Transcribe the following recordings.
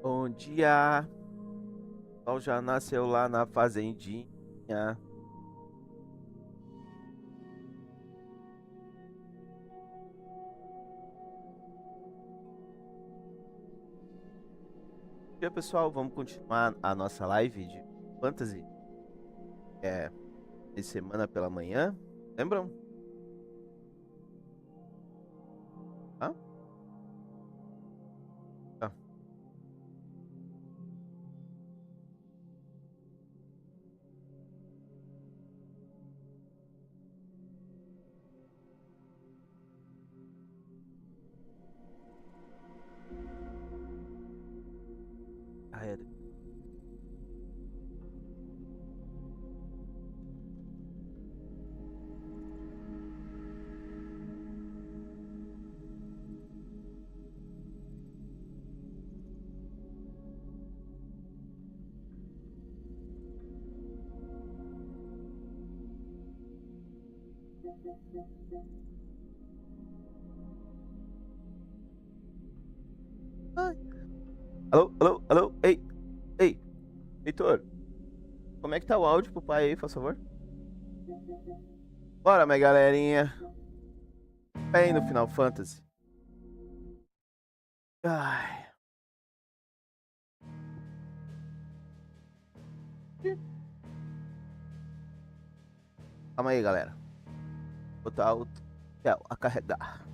Bom dia, o sol já nasceu lá na fazendinha. Bom dia, pessoal, vamos continuar a nossa live de fantasy, é, de semana pela manhã. Lembram? Ah, tá. Ah, é. Ai. Alô, alô, alô, ei, ei, Heitor, como é que tá o áudio pro pai aí, por favor? Bora, minha galerinha, bem no Final Fantasy. Ai. Calma aí, galera. Botar o tel a carregar.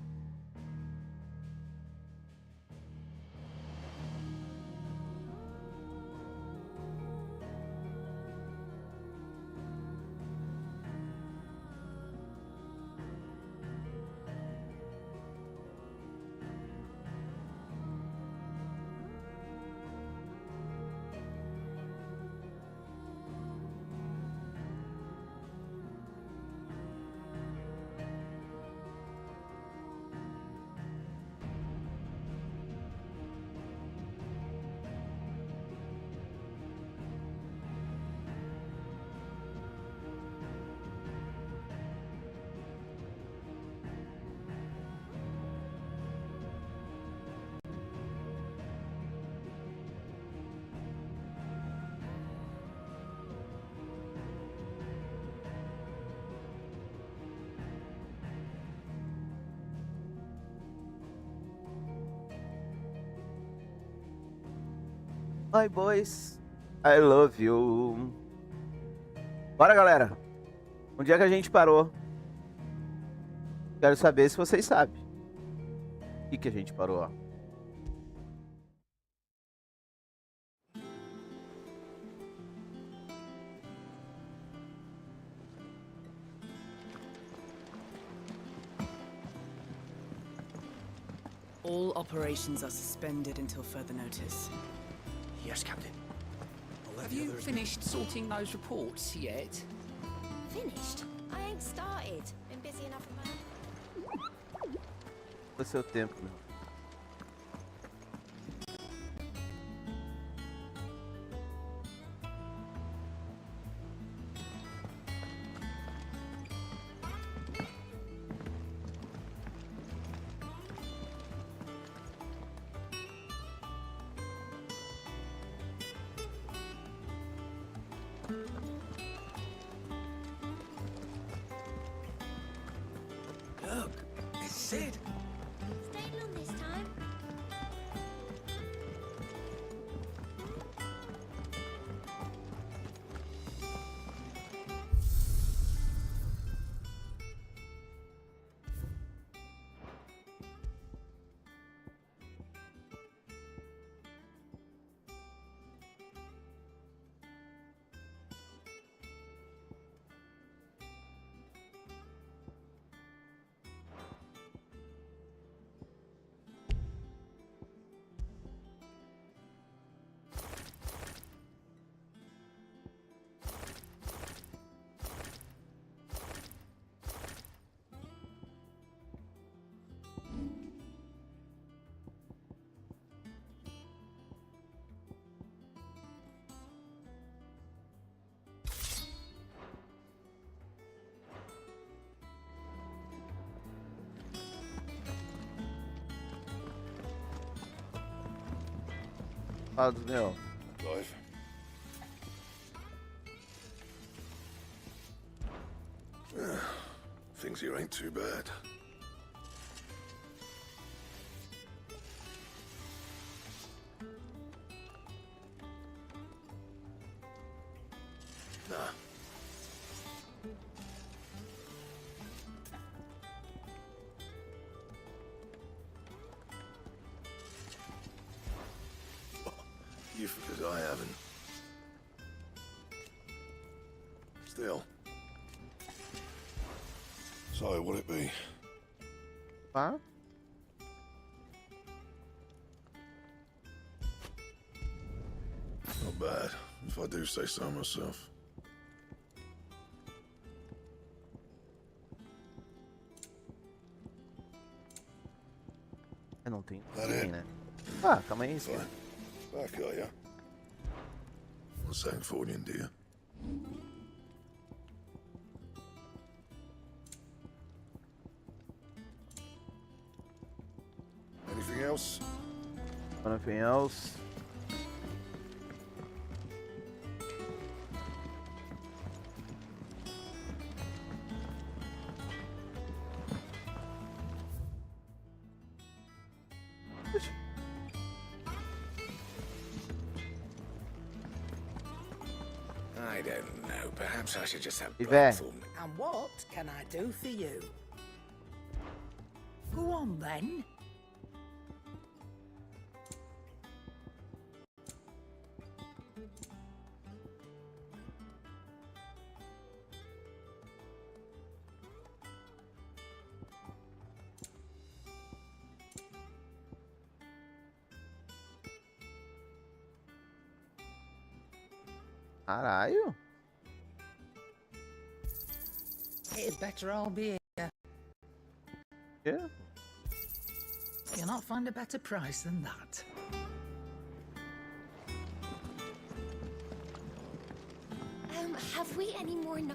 Hi, boys. I love you. Bora, galera. Onde é que a gente parou? Quero saber se vocês sabem. O que a gente parou, ó. All operations are suspended until further notice. Yes, Captain. Have you finished sorting those reports yet? Finished? I ain't started. Been busy enough of my... Foi seu tempo, meu. Look, it's Sid. Staying on this time? Fala dos meus. Clive. Things here ain't too bad. Nah. You because I haven't. Still. So, will it be? Tá? Not bad, if I do say so myself. Eu não tenho. That it? Né? Ah, calma aí. Fine. Back, are ya? What's that for you, dear? Anything else? Anything else? I don't know. Perhaps I should just have Yvette. Blackthorn. And what can I do for you? Go on then. Caralho. It's better I'll be here. Yeah. You'll not find a better price than that. Have we any more no-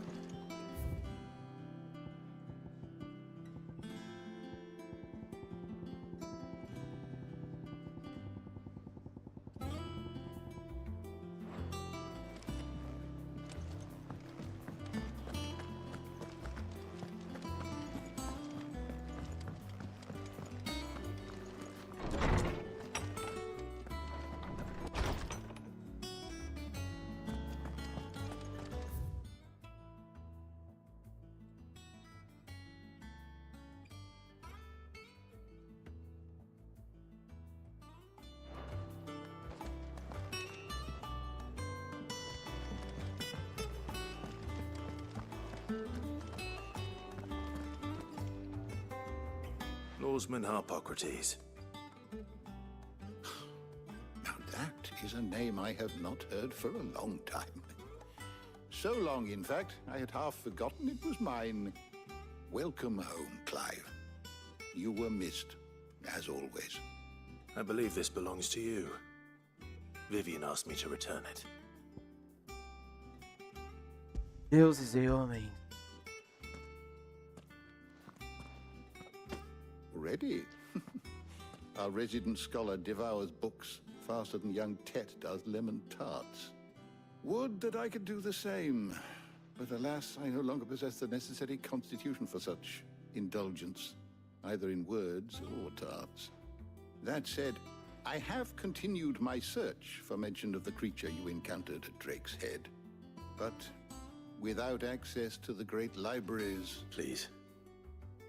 Lawsman Harpocrates. Now that is a name I have not heard for a long time. So long, in fact, I had half forgotten it was mine. Welcome home, Clive. You were missed, as always. I believe this belongs to you. Vivian asked me to return it. Deuses e homens. Ready? Our resident scholar devours books faster than young Tet does lemon tarts. Would that I could do the same. But alas, I no longer possess the necessary constitution for such indulgence, either in words or tarts. That said, I have continued my search for mention of the creature you encountered at Drake's Head. But without access to the great libraries... Please,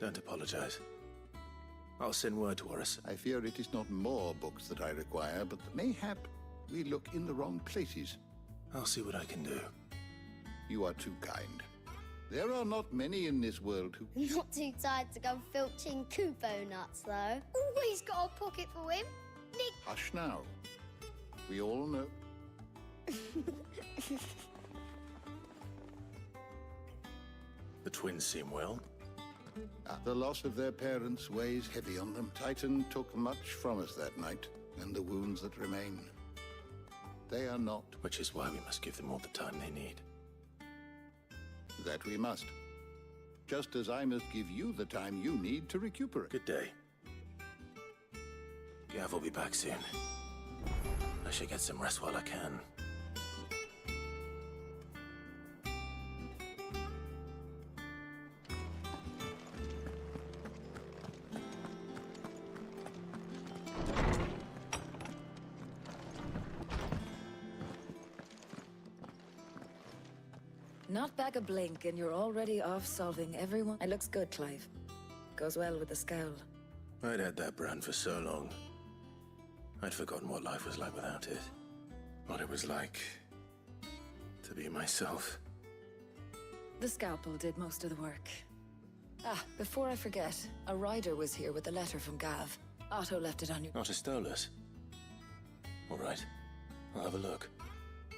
don't apologize. I'll send word to Horace. I fear it is not more books that I require, but mayhap we look in the wrong places. I'll see what I can do. You are too kind. There are not many in this world who... Not too tired to go filching Kupo nuts, though. Always got a pocket for him. Nick. Hush now. We all know... The twins seem well. The loss of their parents weighs heavy on them. Titan took much from us that night, and the wounds that remain. They are not... Which is why we must give them all the time they need. That we must. Just as I must give you the time you need to recuperate. Good day. Gav will be back soon. I should get some rest while I can. Not back a blink, and you're already off solving everyone. It looks good, Clive. Goes well with the scowl. I'd had that brand for so long. I'd forgotten what life was like without it. What it was like to be myself. The scalpel did most of the work. Ah, before I forget, a rider was here with a letter from Gav. Otto left it on your... Not a stolus. All right, I'll have a look.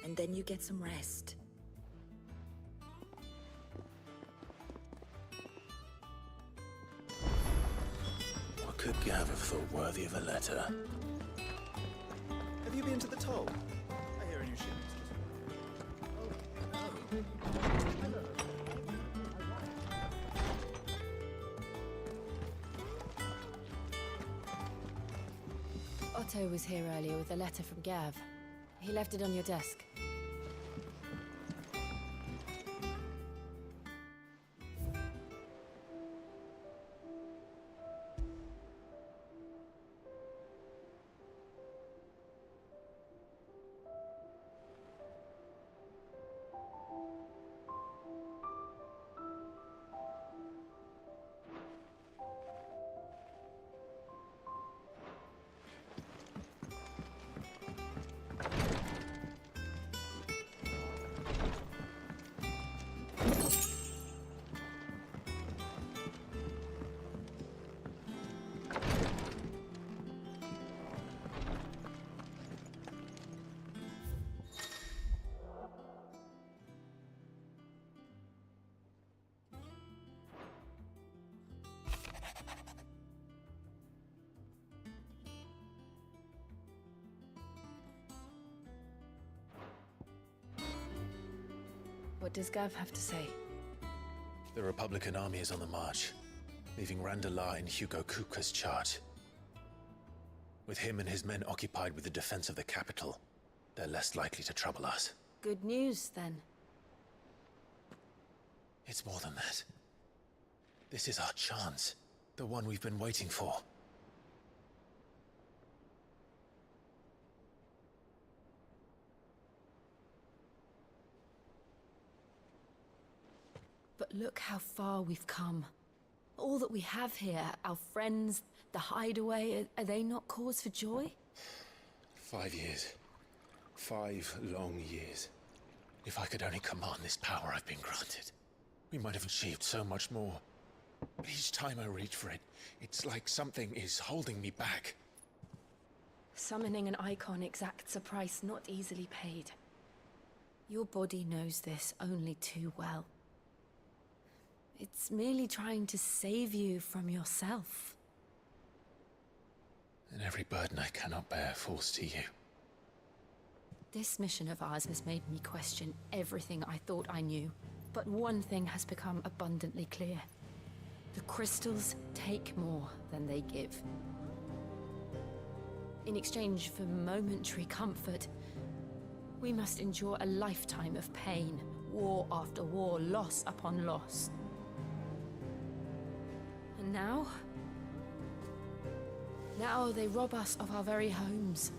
And then you get some rest. What could Gav have thought worthy of a letter? Have you been to the toll? I hear a new ship. Otto was here earlier with a letter from Gav. He left it on your desk. What does Gav have to say? The Republican army is on the march, leaving Randalar in Hugo Kuka's charge. With him and his men occupied with the defense of the capital, they're less likely to trouble us. Good news, then. It's more than that. This is our chance, the one we've been waiting for. But look how far we've come. All that we have here, our friends, the hideaway, are they not cause for joy? 5 years. 5 long years. If I could only command this power I've been granted, we might have achieved so much more. But each time I reach for it, it's like something is holding me back. Summoning an icon exacts a price not easily paid. Your body knows this only too well. It's merely trying to save you from yourself. And every burden I cannot bear falls to you. This mission of ours has made me question everything I thought I knew. But one thing has become abundantly clear. The crystals take more than they give. In exchange for momentary comfort, we must endure a lifetime of pain, war after war, loss upon loss. And now they rob us of our very homes,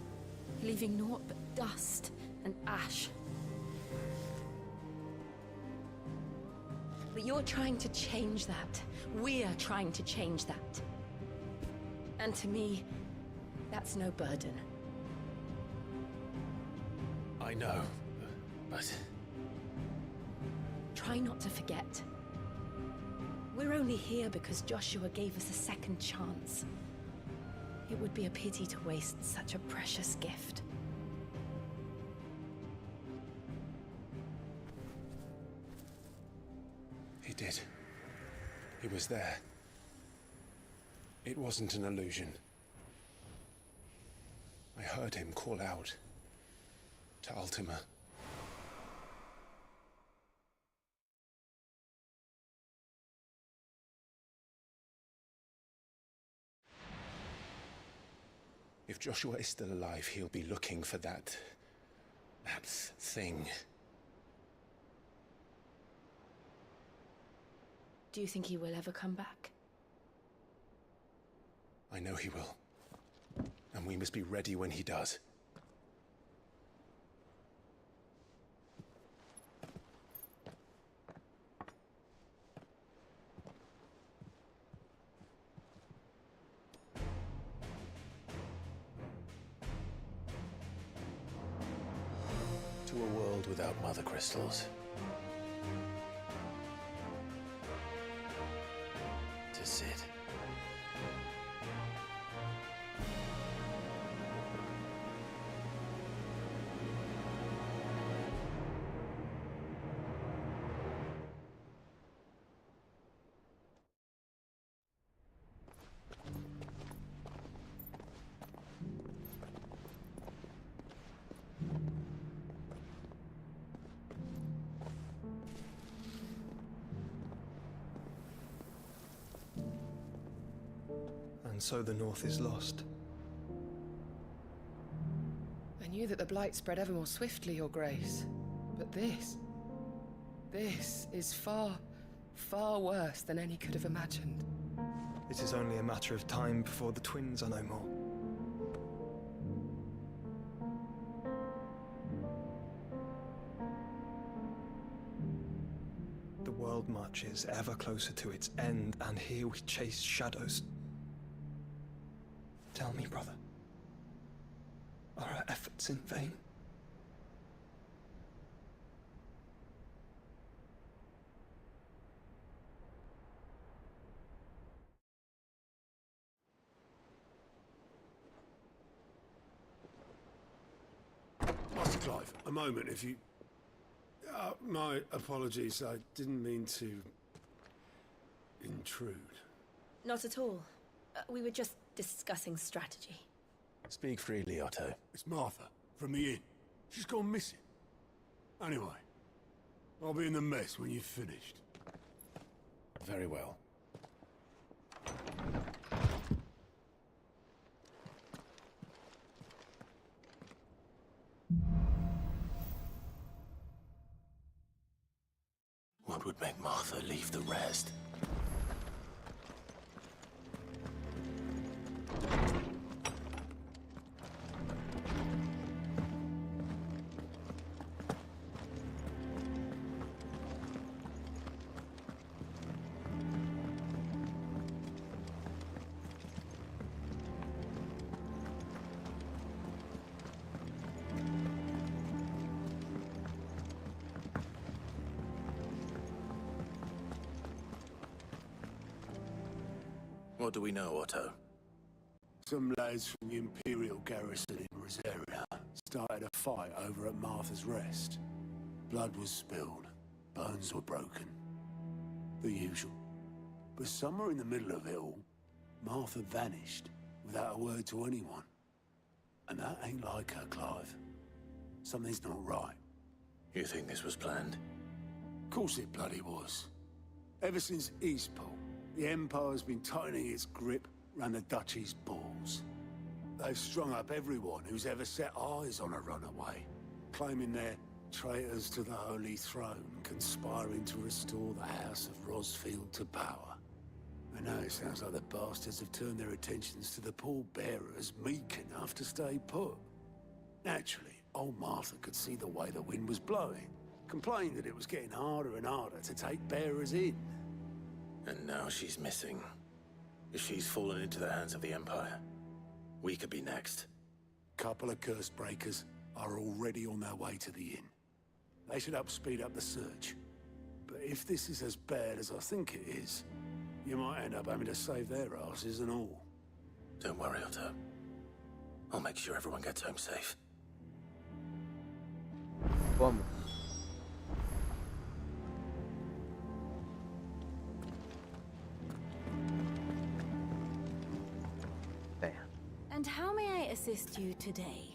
leaving naught but dust and ash. But you're trying to change that. We're trying to change that. And to me, that's no burden. I know, but... Try not to forget. We're only here because Joshua gave us a second chance. It would be a pity to waste such a precious gift. He did. He was there. It wasn't an illusion. I heard him call out to Ultima. If Joshua is still alive, he'll be looking for that thing. Do you think he will ever come back? I know he will. And we must be ready when he does. To a world without mother crystals. To Sid. And so the North is lost. I knew that the Blight spread ever more swiftly, Your Grace. But this is far, far worse than any could have imagined. It is only a matter of time before the twins are no more. The world marches ever closer to its end, and here we chase shadows. Tell me, brother, are our efforts in vain? Master Clive, a moment, if you... my apologies, I didn't mean to... intrude. Not at all. We were just discussing strategy. Speak freely, Otto. It's Martha, from the inn. She's gone missing. Anyway, I'll be in the mess when you've finished. Very well. What would make Martha leave the rest? What do we know, Otto? Some lads from the Imperial garrison in Rosaria started a fight over at Martha's Rest. Blood was spilled, bones were broken. The usual. But somewhere in the middle of it all, Martha vanished without a word to anyone. And that ain't like her, Clive. Something's not right. You think this was planned? Of course it bloody was. Ever since Eastport, the Empire's been tightening its grip round the Duchy's balls. They've strung up everyone who's ever set eyes on a runaway, claiming they're traitors to the Holy Throne, conspiring to restore the House of Rosfield to power. And now it sounds like the bastards have turned their attentions to the pallbearers meek enough to stay put. Naturally, old Martha could see the way the wind was blowing, complained that it was getting harder and harder to take bearers in. And now she's missing. If she's fallen into the hands of the Empire, we could be next. Couple of curse breakers are already on their way to the inn. They should speed up the search. But if this is as bad as I think it is, you might end up having to save their asses and all. Don't worry, Otto. I'll make sure everyone gets home safe. Vamos. And how may I assist you today?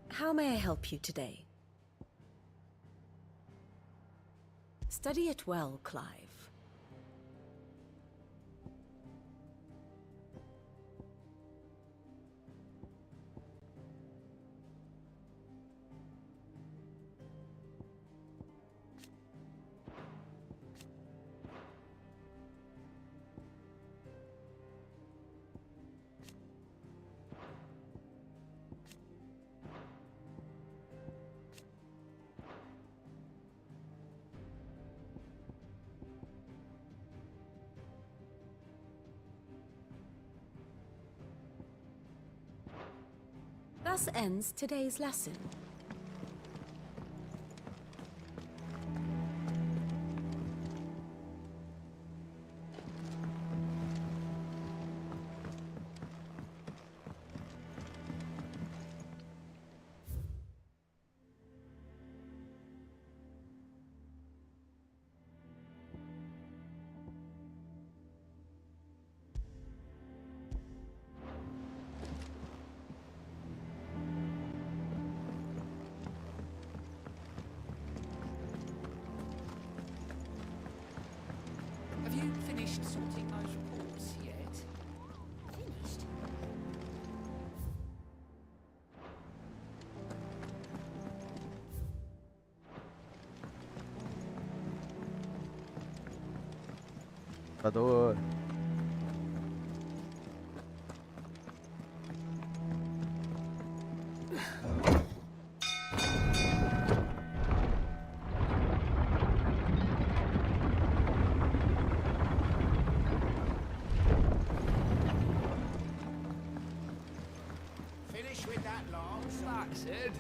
How may I help you today? Study it well, Clive. thus ends today's lesson. Have you finished sorting those reports yet? Finished? Portador. Finish with that long That's it.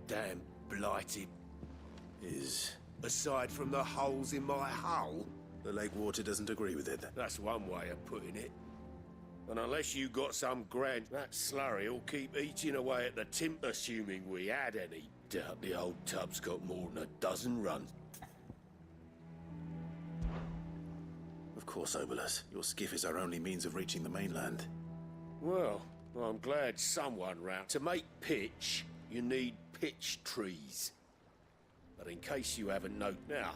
damn blighted is. Aside from the holes in my hull, The lake water doesn't agree with it. that's one way of putting it. And unless you got some grand, that slurry will keep eating away at the timp, assuming we had any. Doubt the old tub's got more than a dozen runs. Of course, Obolus. Your skiff is our only means of reaching the mainland. Well, I'm glad someone round. To make pitch, you need pitch trees. But in case you haven't noted now,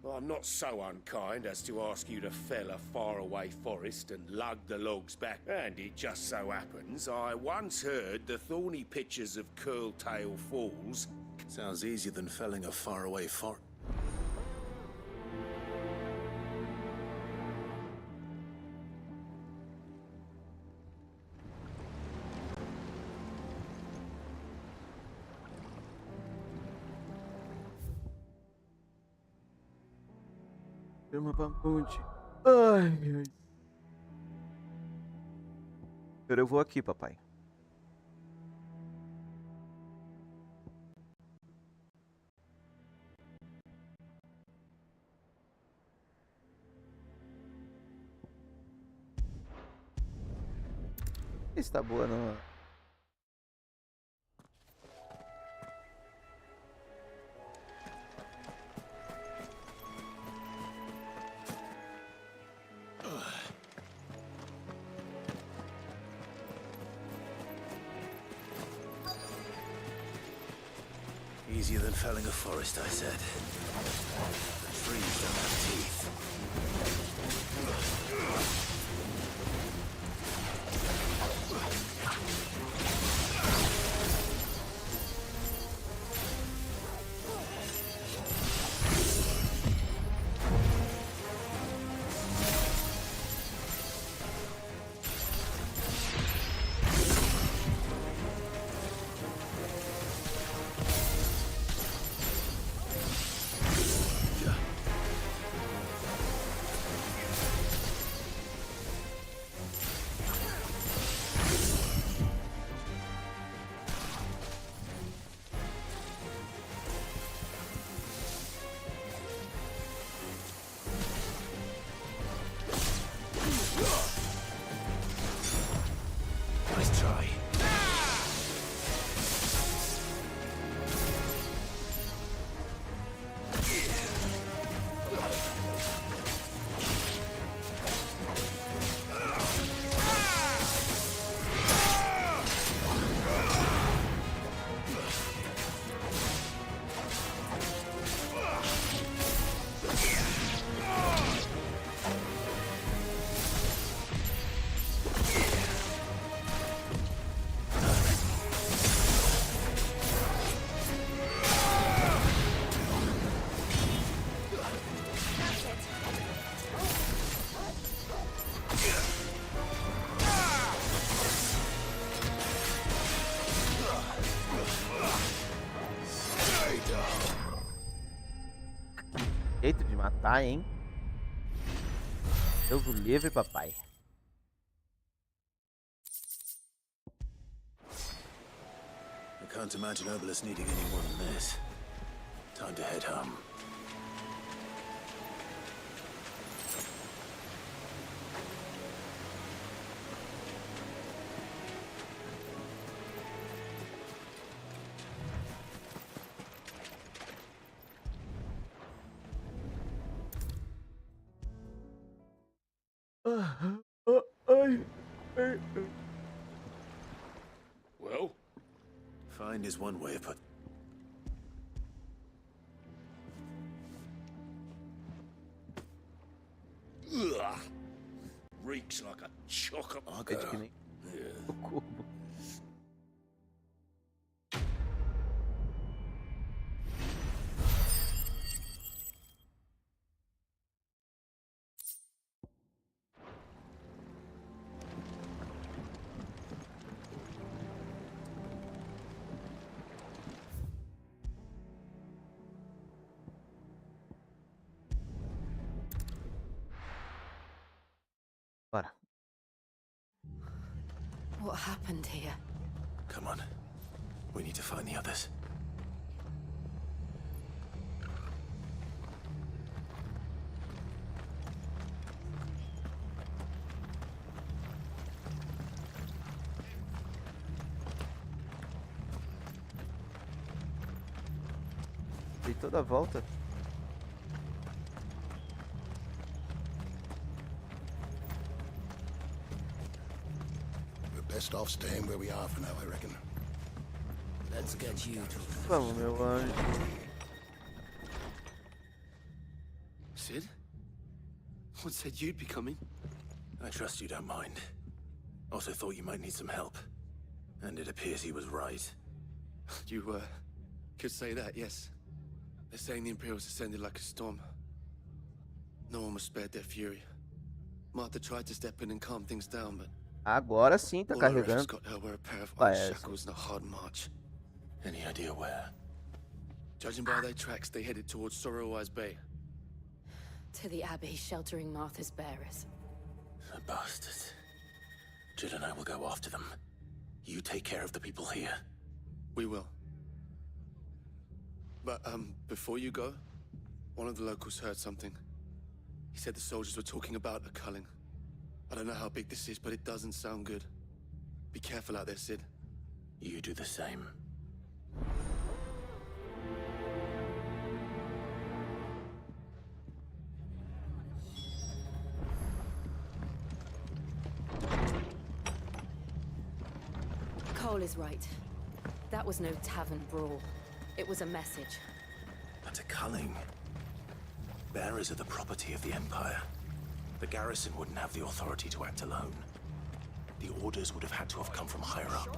I'm not so unkind as to ask you to fell a faraway forest and lug the logs back. And it just so happens I once heard the thorny pitchers of Curltail Falls. Sounds easier than felling a faraway forest. Firma pra ponte. Ai, ai. Agora eu vou aqui, papai. Está boa, não? Easier than felling a forest, I said. The trees don't have teeth. Nice try. Jeito de matar, hein? Deus o livre, papai. I can't imagine Obelisk needing any more than this. Time to head home. Well, find is one way of put. Ugh. Reeks like a chocolate. Bora. What happened here? Come on. We need to find the others. Dei toda a volta. Best off staying where we are for now, I reckon. Let's get you to... Vamos, meu anjo. Sid? What said you'd be coming? I trust you don't mind. Also thought you might need some help. And it appears he was right. You, could say that, yes. They're saying the Imperials ascended like a storm. No one was spared their fury. Martha tried to step in and calm things down, but... Agora sim tá carregando. Got her were a pair of iron shackles and a hard march. Any idea where? Judging by their tracks, they headed towards Sorrowwise Bay. To the Abbey sheltering Martha's bearers. The bastards. Jill and I will go after them. You take care of the people here. We will. But, before you go, one of the locals heard something. He said the soldiers were talking about a culling. I don't know how big this is, but it doesn't sound good. Be careful out there, Sid. You do the same. Cole is right. That was no tavern brawl. It was a message. But a culling. Bearers are the property of the Empire. The garrison wouldn't have the authority to act alone. The orders would have had to have come from higher up.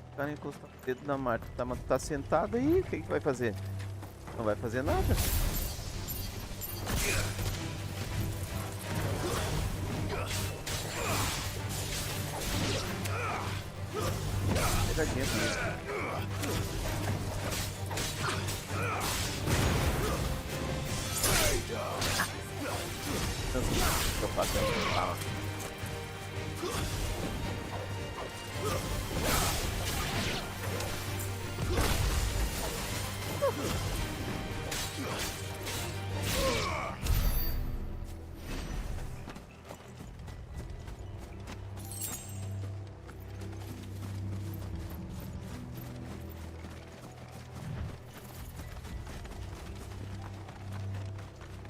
O cara encosta o dedo na Marta. Tá sentado aí, o que vai fazer? Não vai fazer nada. Pegadinha também. Eu faço ela.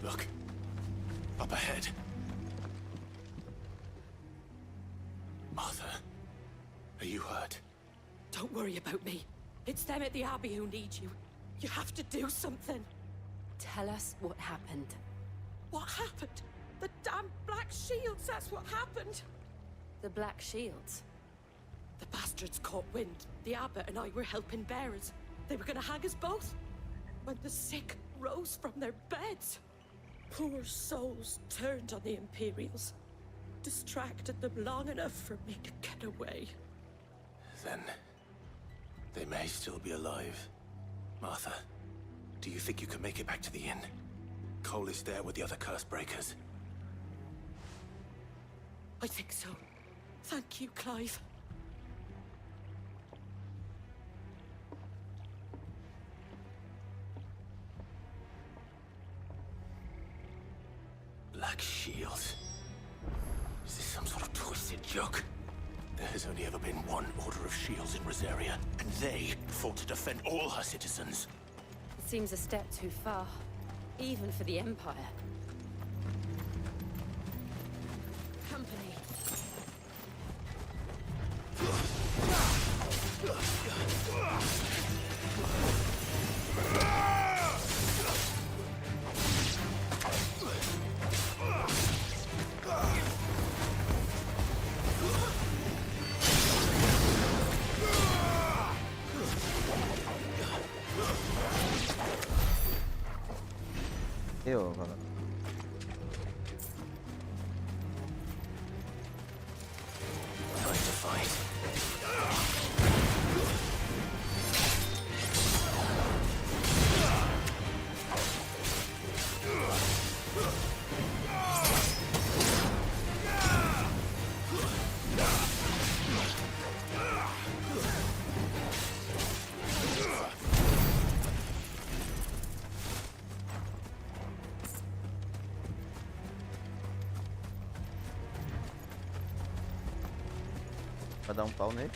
Look. Up ahead. Martha, are you hurt? Don't worry about me. It's them at the Abbey who need you. You have to do something. Tell us what happened. What happened? The damn Black Shields, that's what happened. The Black Shields. The bastards caught wind. The abbot and I were helping bearers. They were gonna hang us both. When the sick rose from their beds, poor souls turned on the Imperials. Distracted them long enough for me to get away. Then they may still be alive. Martha, do you think you can make it back to the inn? Cole is there with the other curse breakers. I think so. Thank you, Clive. Black Shields? Is this some sort of twisted joke? There has only ever been one Order of Shields in Rosaria, and they fought to defend all her citizens. It seems a step too far, even for the Empire. Company. Eu, mano. Time to fight. Vai dar um pau nele.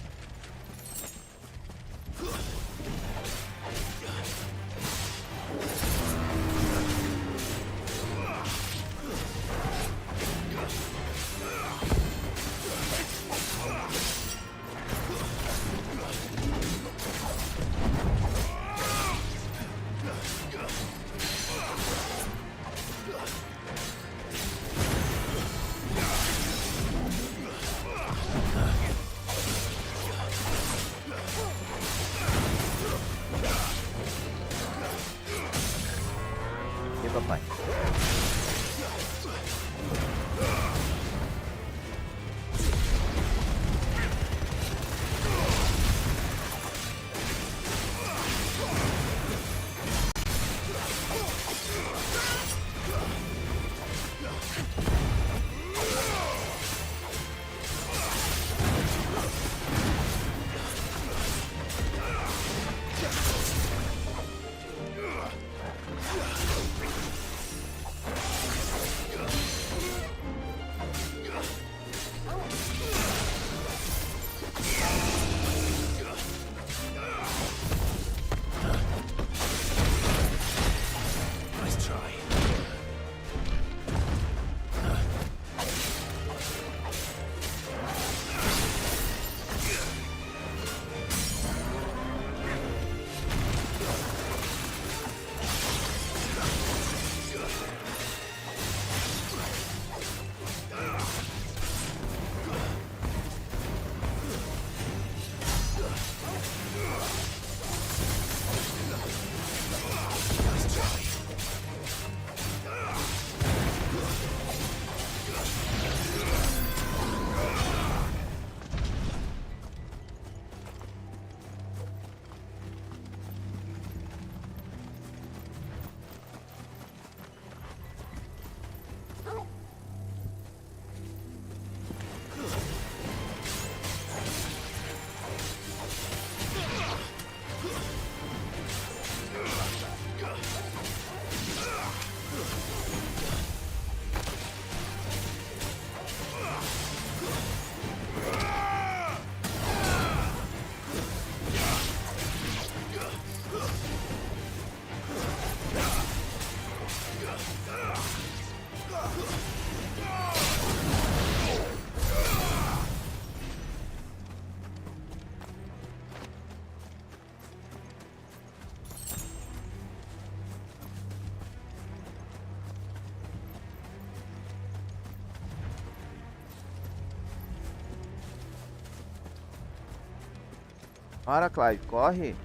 Para, Clive, corre.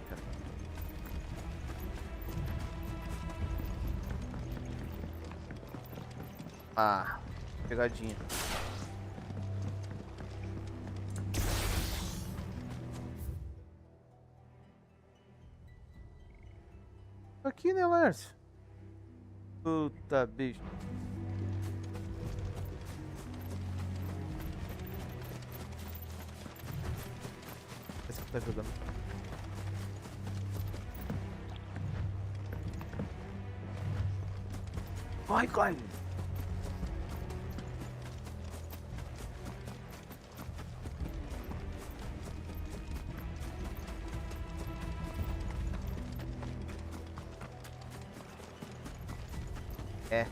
Ah, pegadinha. Aqui, né, Lárcio? Puta, bicho. Esse que tá jogando. Vai, Clive. É.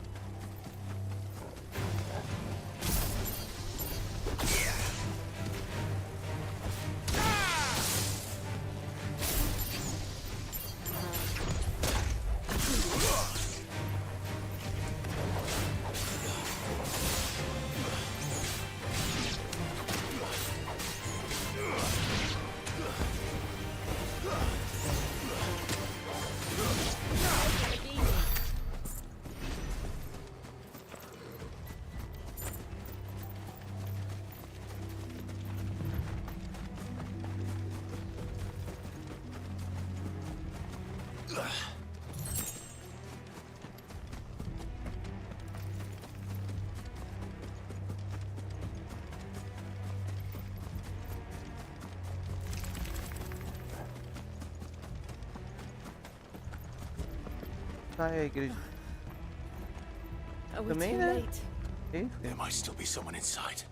Ah, é a igreja. Também, né? There might still be someone inside.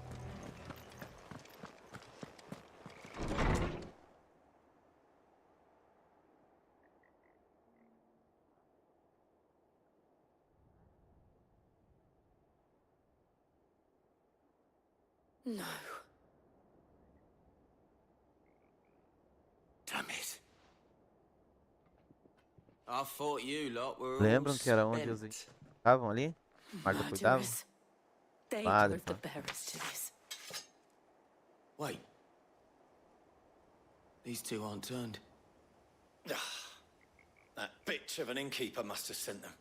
No. Damn it. I thought you lot were all Lembram que era onde spent. eles estavam ali? Marta cuidava? Murderers. They Padre, drove the bearers to this. Wait. These two aren't turned. That bitch of an innkeeper must have sent them.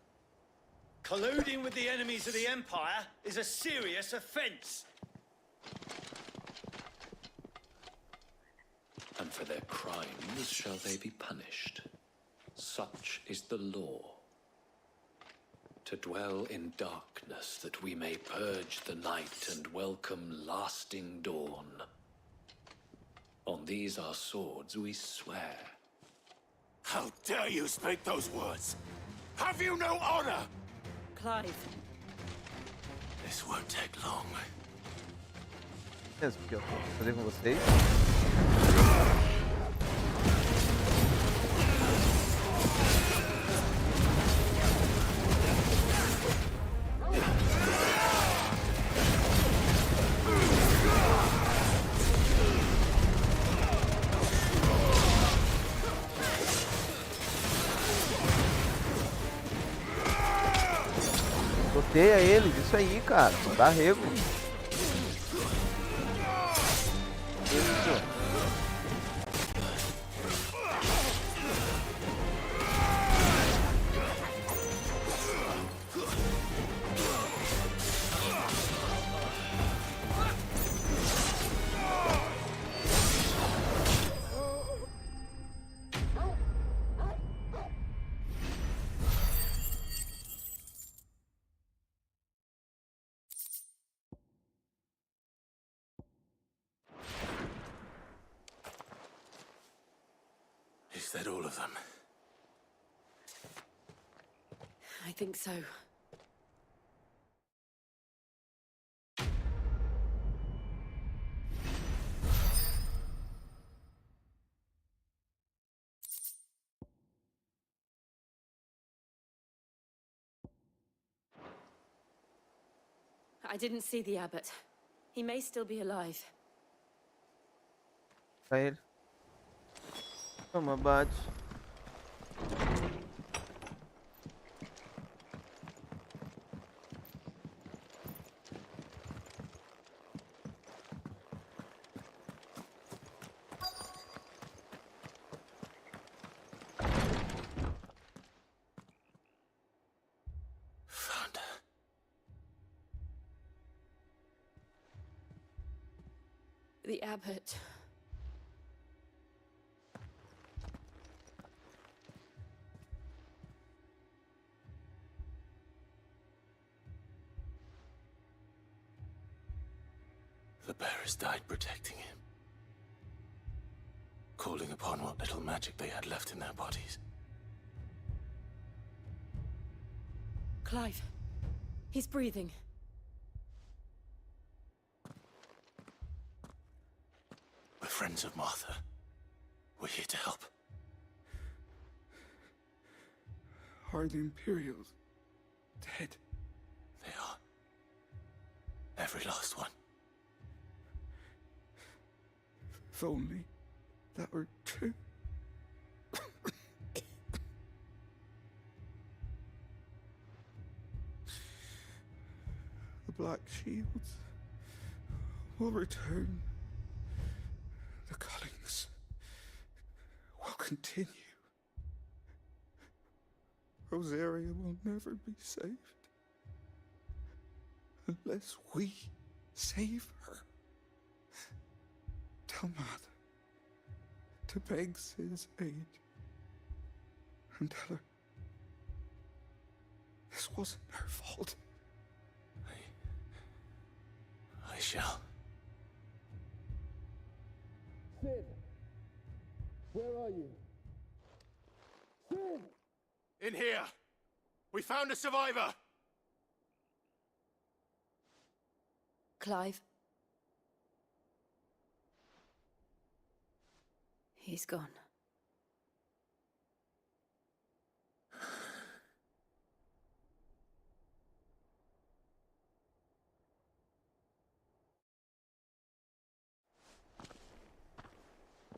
Colluding with the enemies of the Empire is a serious offense. And for their crimes shall they be punished. Such is the law. To dwell in darkness that we may purge the night and welcome lasting dawn. On these our swords we swear. How dare you speak those words? Have you no honor? Clive. This won't take long. Mesmo que eu vou fazer com vocês. Sorteia eles, isso aí, cara. Não dá rego. Isso. Is that all of them? I think so. I didn't see the abbot. He may still be alive. Pra ele. Toma, bate. The abbot. The bearers died protecting him, calling upon what little magic they had left in their bodies. Clive. He's breathing. We're friends of Martha. We're here to help. Are the Imperials dead? They are. Every last one. If only that were true. The Black Shields will return. The Cullings will continue. Rosaria will never be saved unless we save her. Tell Mother to beg Sid's aid and tell her this wasn't her fault. I shall. Sid, where are you? Sid! In here! We found a survivor! Clive. He's gone.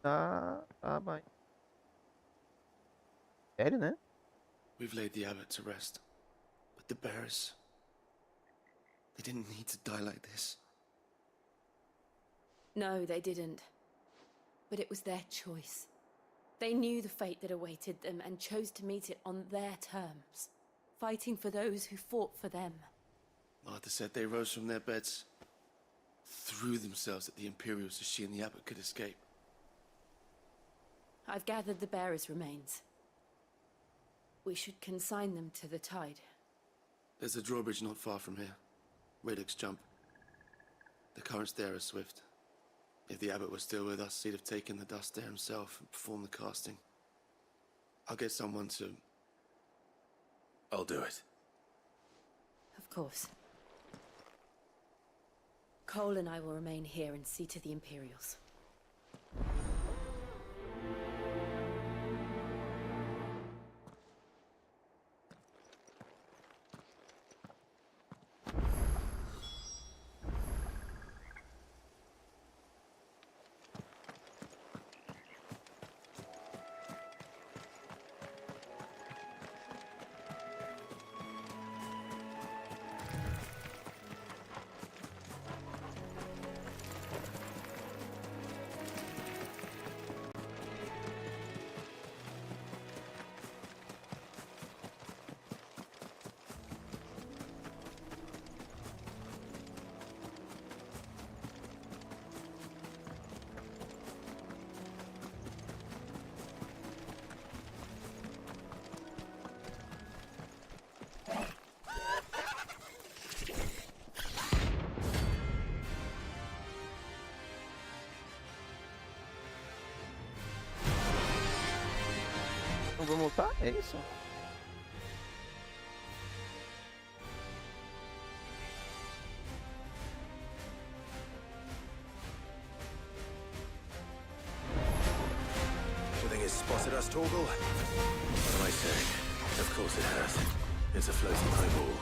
Mãe. Sério, né? We've laid the abbot to rest. But the bearers... they didn't need to die like this. No, they didn't. But it was their choice. They knew the fate that awaited them and chose to meet it on their terms, fighting for those who fought for them. Martha said they rose from their beds, threw themselves at the Imperials so she and the abbot could escape. I've gathered the bearers' remains. We should consign them to the tide. There's a drawbridge not far from here. Radix jump. The currents there are swift. If the abbot was still with us, he'd have taken the dust there himself and performed the casting. I'll get someone to... I'll do it. Of course. Cole and I will remain here and see to the Imperials. Não vou voltar? É isso? You think it's spotted us, Torgal? What am I saying? Of course it has. It's a floating eyeball.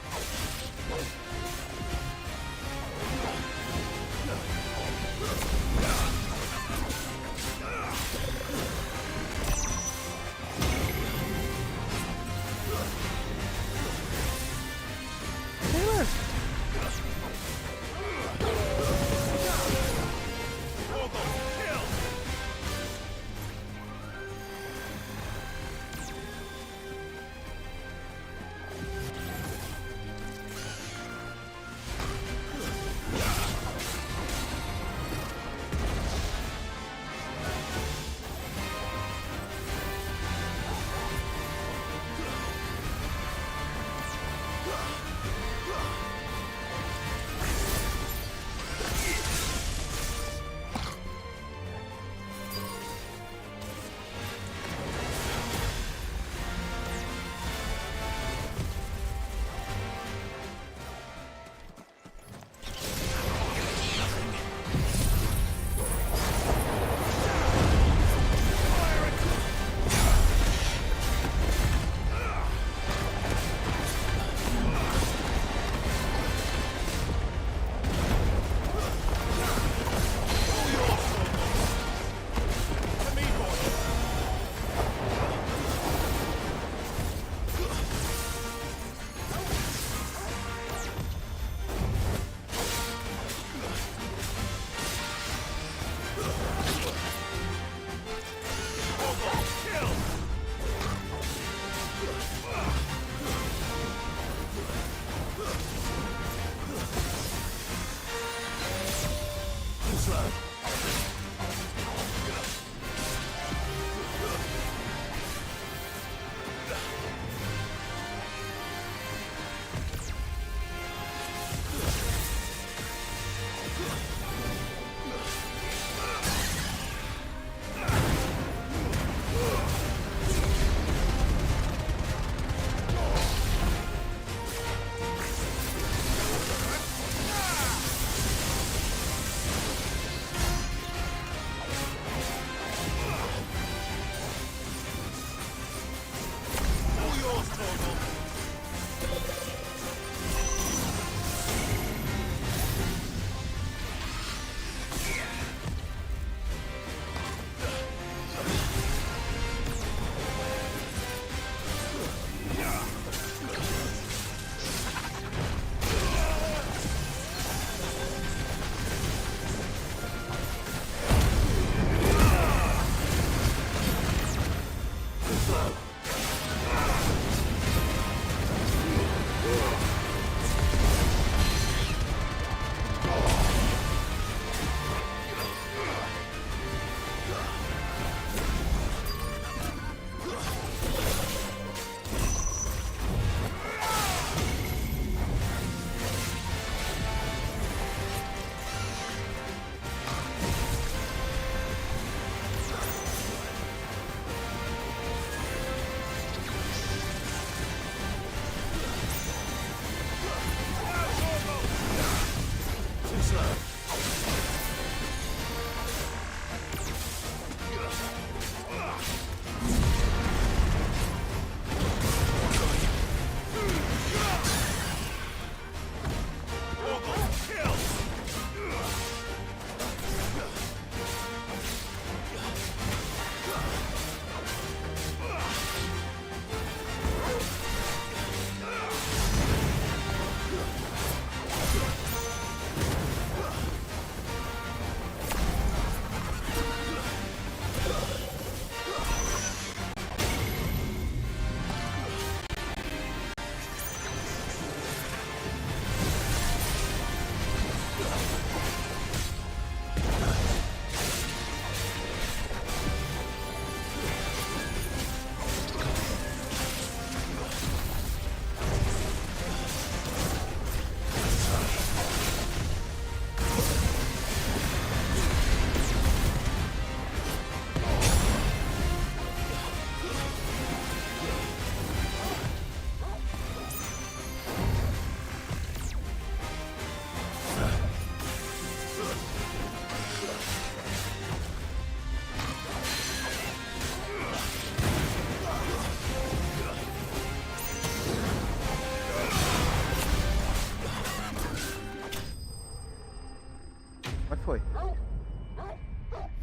Foi.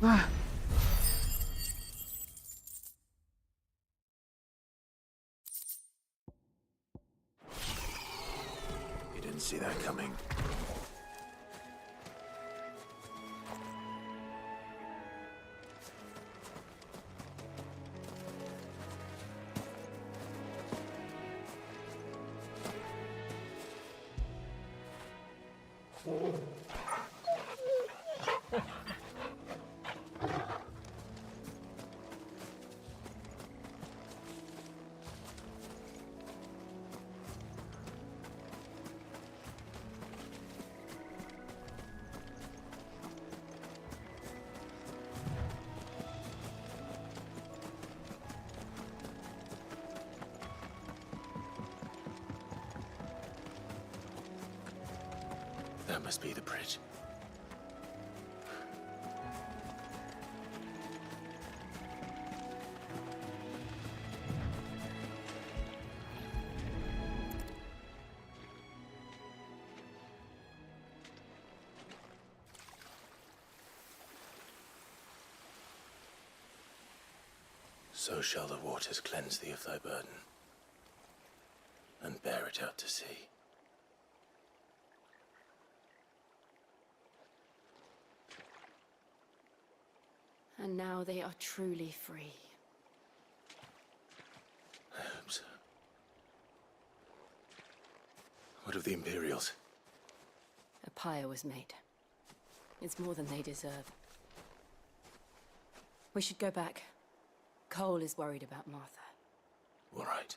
Ah. You didn't see that coming. That must be the bridge. So shall the waters cleanse thee of thy burden, and bear it out to sea. And now they are truly free. I hope so. What of the Imperials? A pyre was made. It's more than they deserve. We should go back. Cole is worried about Martha. All right.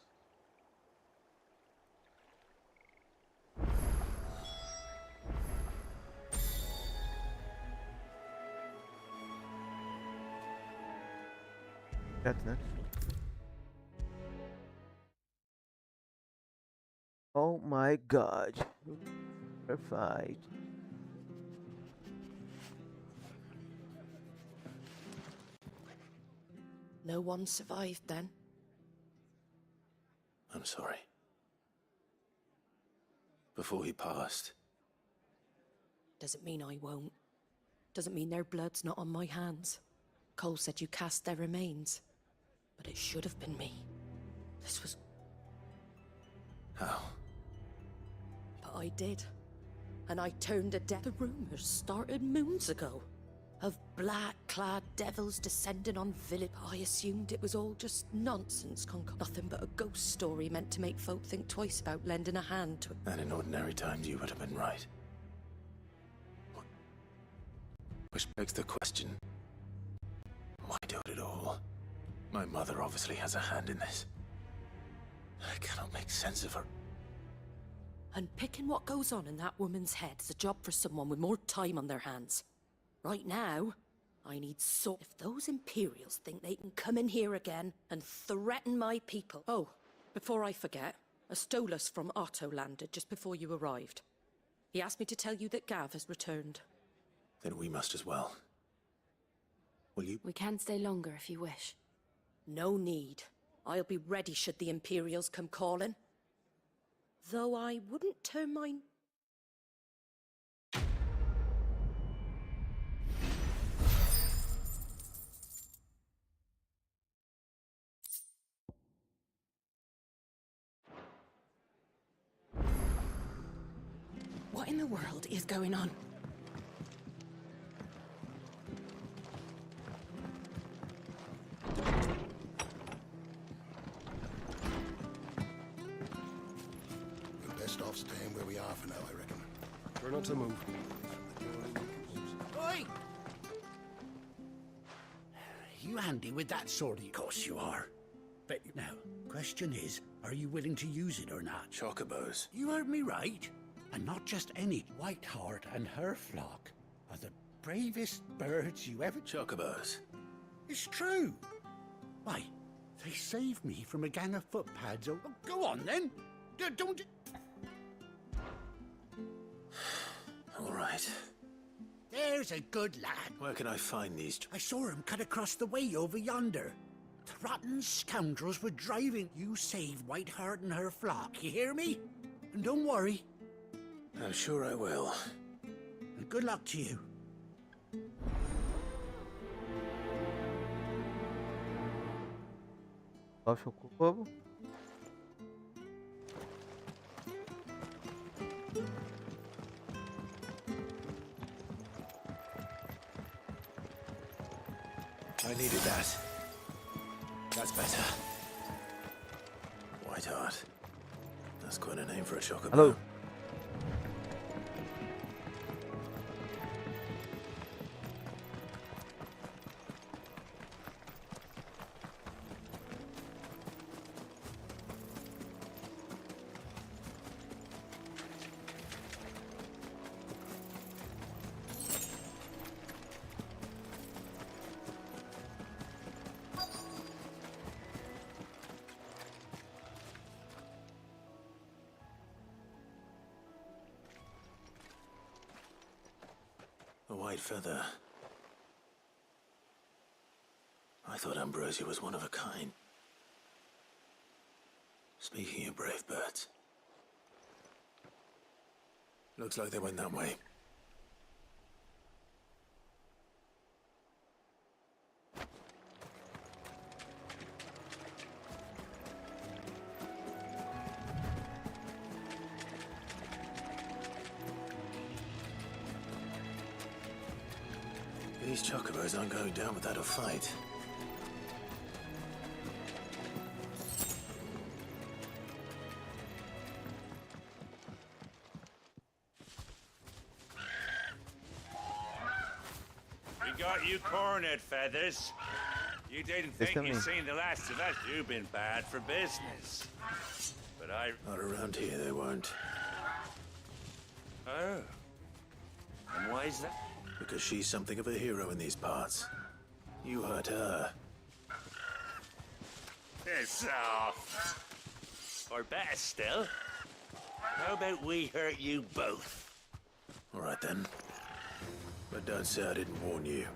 Certo, né? Oh my god. Perfect. No one survived then? I'm sorry. Before he passed, Doesn't mean I won't. Doesn't mean their blood's not on my hands. Cole said you cast their remains. But it should have been me. This was... how? But I did. And I turned a death. The rumors started moons ago. Of black-clad devils descending on village. I assumed it was all just nonsense, nothing but a ghost story meant to make folk think twice about lending a hand to it. And in ordinary times, you would have been right. Which begs the question, why do it all? My mother obviously has a hand in this. I cannot make sense of her. Unpicking what goes on in that woman's head is a job for someone with more time on their hands. Right now, I need If those Imperials think they can come in here again and threaten my people... Oh, before I forget, a Stolas from Otto landed just before you arrived. He asked me to tell you that Gav has returned. Then we must as well. Will you? We can stay longer if you wish. No need. I'll be ready should the Imperials come calling. Though I wouldn't turn my... What in the world is going on? We're best off staying where we are for now, I reckon. Try not to move. Oi! You handy with that sword? Of course you are. But now, question is, are you willing to use it or not? Chocobos. You heard me right. And not just any. Whiteheart and her flock are the bravest birds you ever... Chocobos. It's true. Why, they saved me from a gang of footpads. Oh, go on then. Don't... All right. There's a good lad. Where can I find these? I saw him cut across the way over yonder. The rotten scoundrels were driving. You save Whiteheart and her flock, you hear me? And don't worry. I'm sure I will. And good luck to you. Baixa o povo. I needed that. That's better. Whiteheart. That's quite a name for a chocobo. Hello. A white feather. I thought Ambrosia was one of a kind. Speaking of brave birds. Looks like they went that way. These chocobos aren't going down without a fight. got you cornered, Feathers. You didn't think you'd seen the last of us. You've been bad for business. But I... Not around here, they won't. Oh. And why is that? Because she's something of a hero in these parts. You hurt her. Piss off. Or better still, how about we hurt you both? All right then. But don't say I didn't warn you.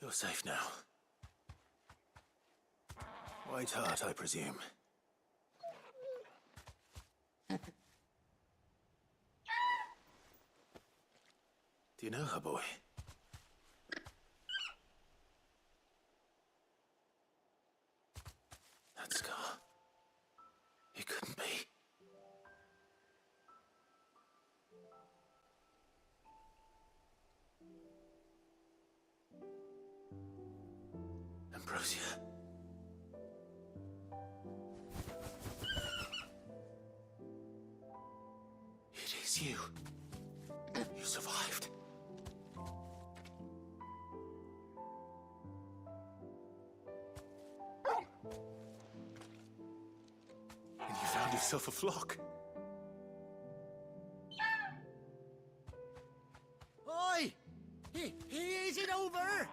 You're safe now. White heart, I presume. Do you know her, boy? That scar. It couldn't be. Ambrosia. It is you. You survived. And you found yourself a flock. Oi! Is it over?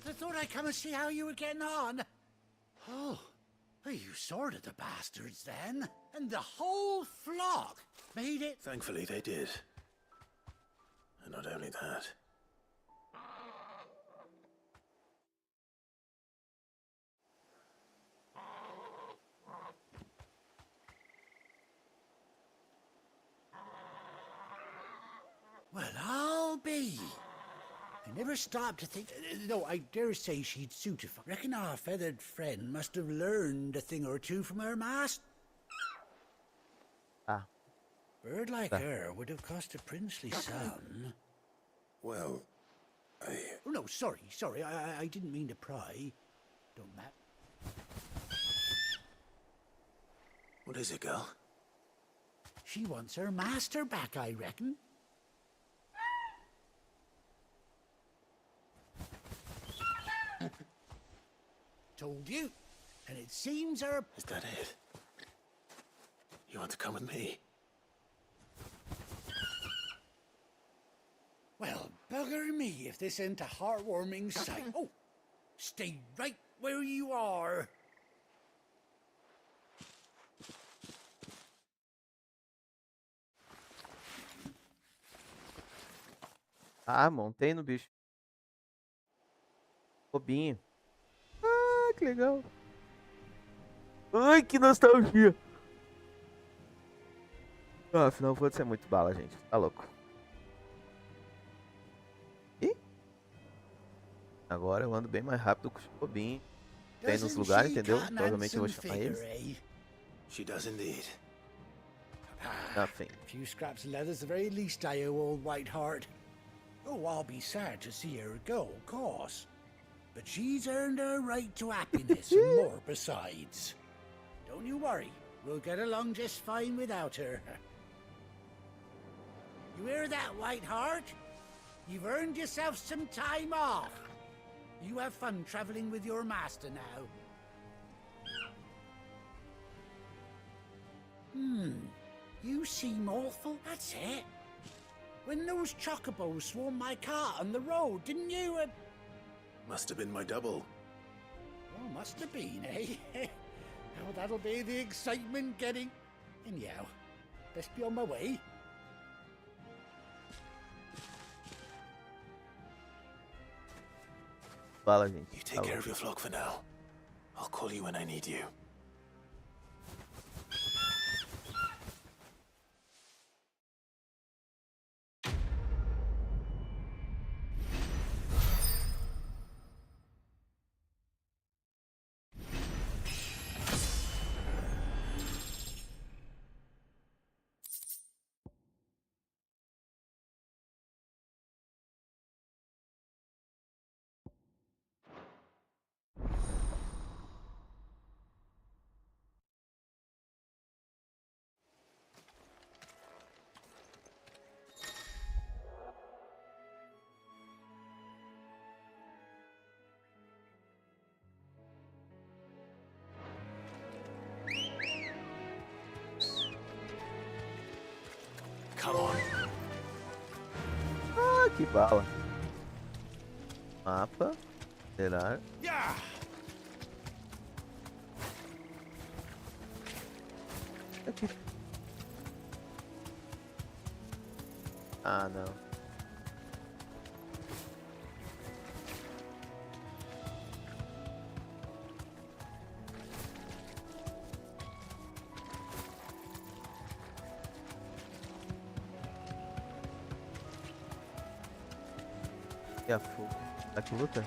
I thought I'd come and see how you were getting on. Oh, you sorted the bastards then. And the whole flock made it. Thankfully, they did. And not only that. I never stopped to think. No, I dare say she'd suit if. Reckon our feathered friend must have learned a thing or two from her master. Ah. Bird like her would have cost a princely sum. Well, Oh, no, sorry. I didn't mean to pry. Don't matter. what is it, girl? She wants her master back, I reckon. Told you. And it seems her... Is that it? You want to come with me? Well, bugger me if this ain't a heartwarming sight. Oh, stay right where you are. Ah, montei no bicho. Bobinho. Ah, que legal. Ai, que nostalgia. Ah, Final Fantasy é muito bala, gente. Tá louco. Ih. Agora eu ando bem mais rápido com o Bobinho. Bem nos lugares, entendeu? Provavelmente eu vou chamar eles. She does indeed. Nothing. A few scraps of leather's the very least I owe old Whiteheart. Oh, I'll be sad to see her go, of course. But she's earned her right to happiness and more besides. Don't you worry. We'll get along just fine without her. You hear that, Whiteheart? You've earned yourself some time off. You have fun traveling with your master now. You seem awful. That's it. When those chocobos swarmed my car on the road, didn't you? Must have been my double. Oh, must have been, eh? Oh, that'll be the excitement getting... Anyhow, best be on my way. Fala, gente. You take care of your flock for now. I'll call you when I need you. Come on. Ah, que bala. Mapa. Será? Yeah. Aqui. Ah, não. E a fogo. Tá que luta?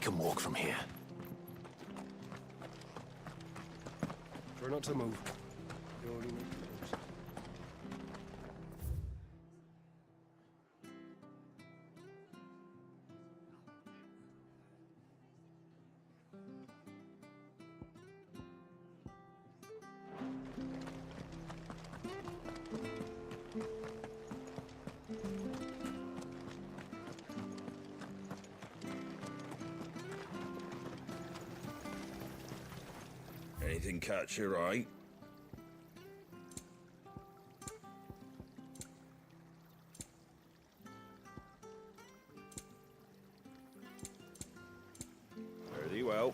can walk from here. Try not to move. You already know the ropes. Anything catch your eye? Very well.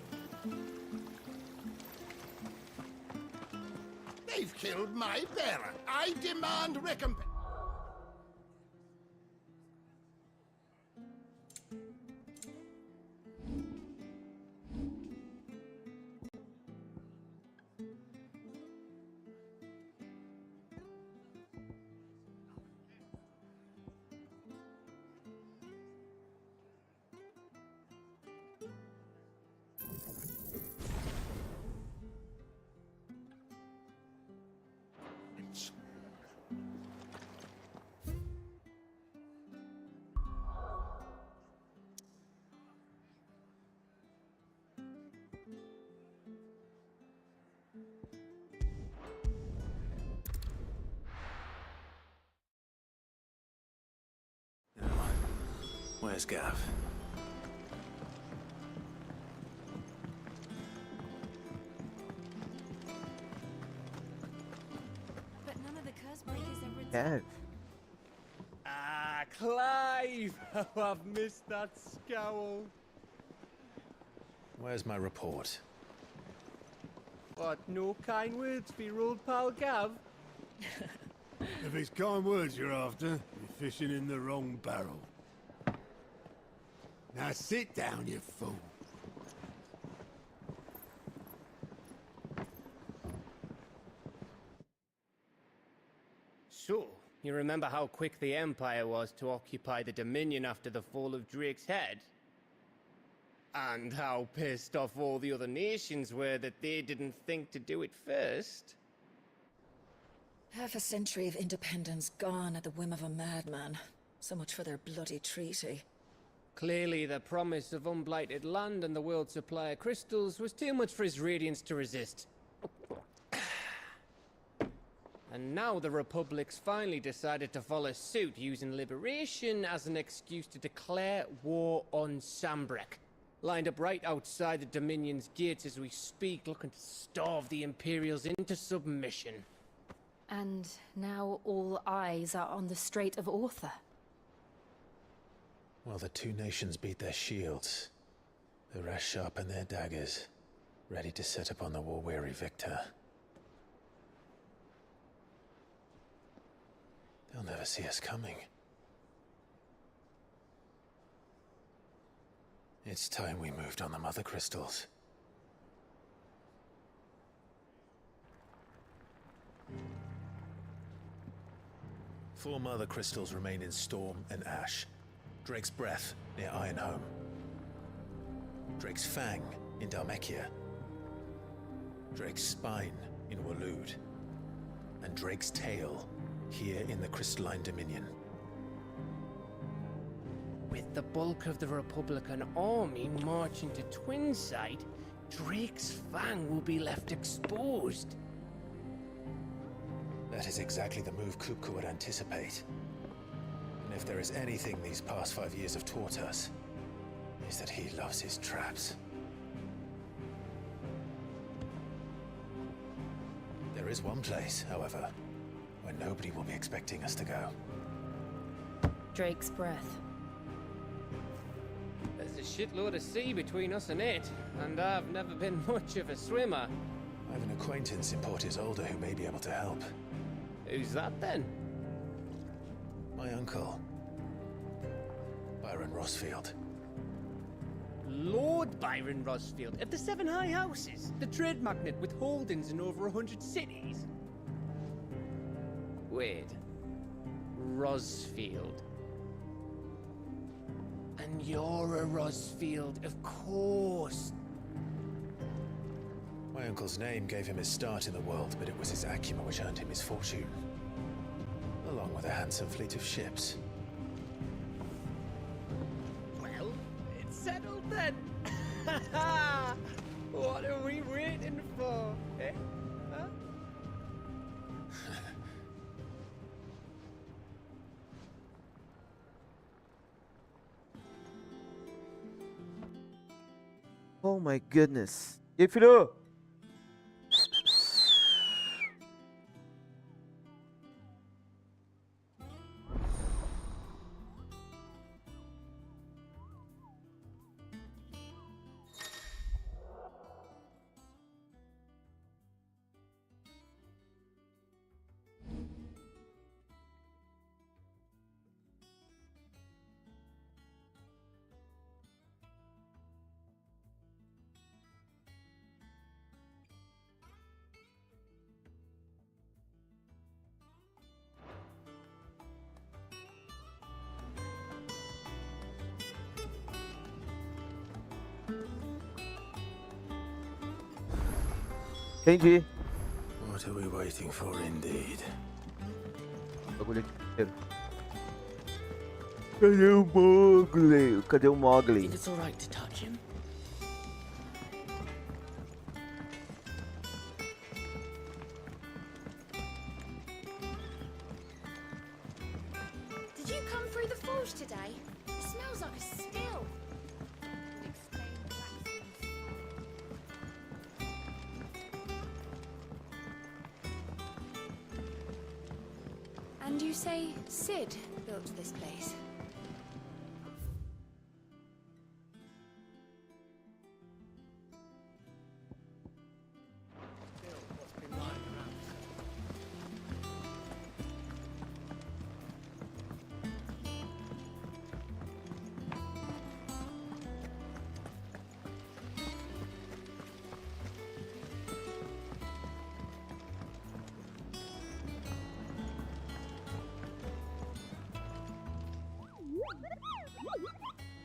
They've killed my bearer. I demand recompense. Where's Gav? But none of the curse breakers ever... Gav. Ah, Clive! Oh, I've missed that scowl. Where's my report? What, no kind words for your old pal Gav? If it's kind words you're after, you're fishing in the wrong barrel. Now sit down, you fool. So, you remember how quick the Empire was to occupy the Dominion after the fall of Drake's head? And how pissed off all the other nations were that they didn't think to do it first? Half a century of independence gone at the whim of a madman. So much for their bloody treaty. Clearly, the promise of unblighted land and the world's supply of crystals was too much for his radiance to resist. And now the Republic's finally decided to follow suit, using liberation as an excuse to declare war on Sambrek. Lined up right outside the Dominion's gates as we speak, looking to starve the Imperials into submission. And now all eyes are on the Strait of Author. Well, the two nations beat their shields. The rest sharpen their daggers, ready to set upon the war-weary victor. They'll never see us coming. It's time we moved on the Mother Crystals. Four Mother Crystals remain in Storm and Ash. Drake's Breath near Ironhome. Drake's Fang in Dhalmekia. Drake's Spine in Waloed. And Drake's Tail here in the Crystalline Dominion. With the bulk of the Republican army marching to Twinside, Drake's Fang will be left exposed. That is exactly the move Kupka would anticipate. And if there is anything these past 5 years have taught us, is that he loves his traps. There is one place, however, where nobody will be expecting us to go. Drake's Breath. There's a shitload of sea between us and it, and I've never been much of a swimmer. I have an acquaintance in Port Isolde who may be able to help. Who's that then? My uncle, Byron Rosfield. Lord Byron Rosfield of the Seven High Houses, the trade magnate with holdings in over 100 cities. Wait, Rosfield. And you're a Rosfield, of course. My uncle's name gave him his start in the world, but it was his acumen which earned him his fortune. Along with a handsome fleet of ships. Well, it's settled then. What are we waiting for, eh? Huh? Oh my goodness. E aí, filho? Entendi. What are we waiting for, indeed? Bagulho aqui primeiro. Cadê o Mowgli? Cadê o Mowgli? Think it's all right to touch him? Did you come through the forge today? It smells like a spill. And you say Sid built this place?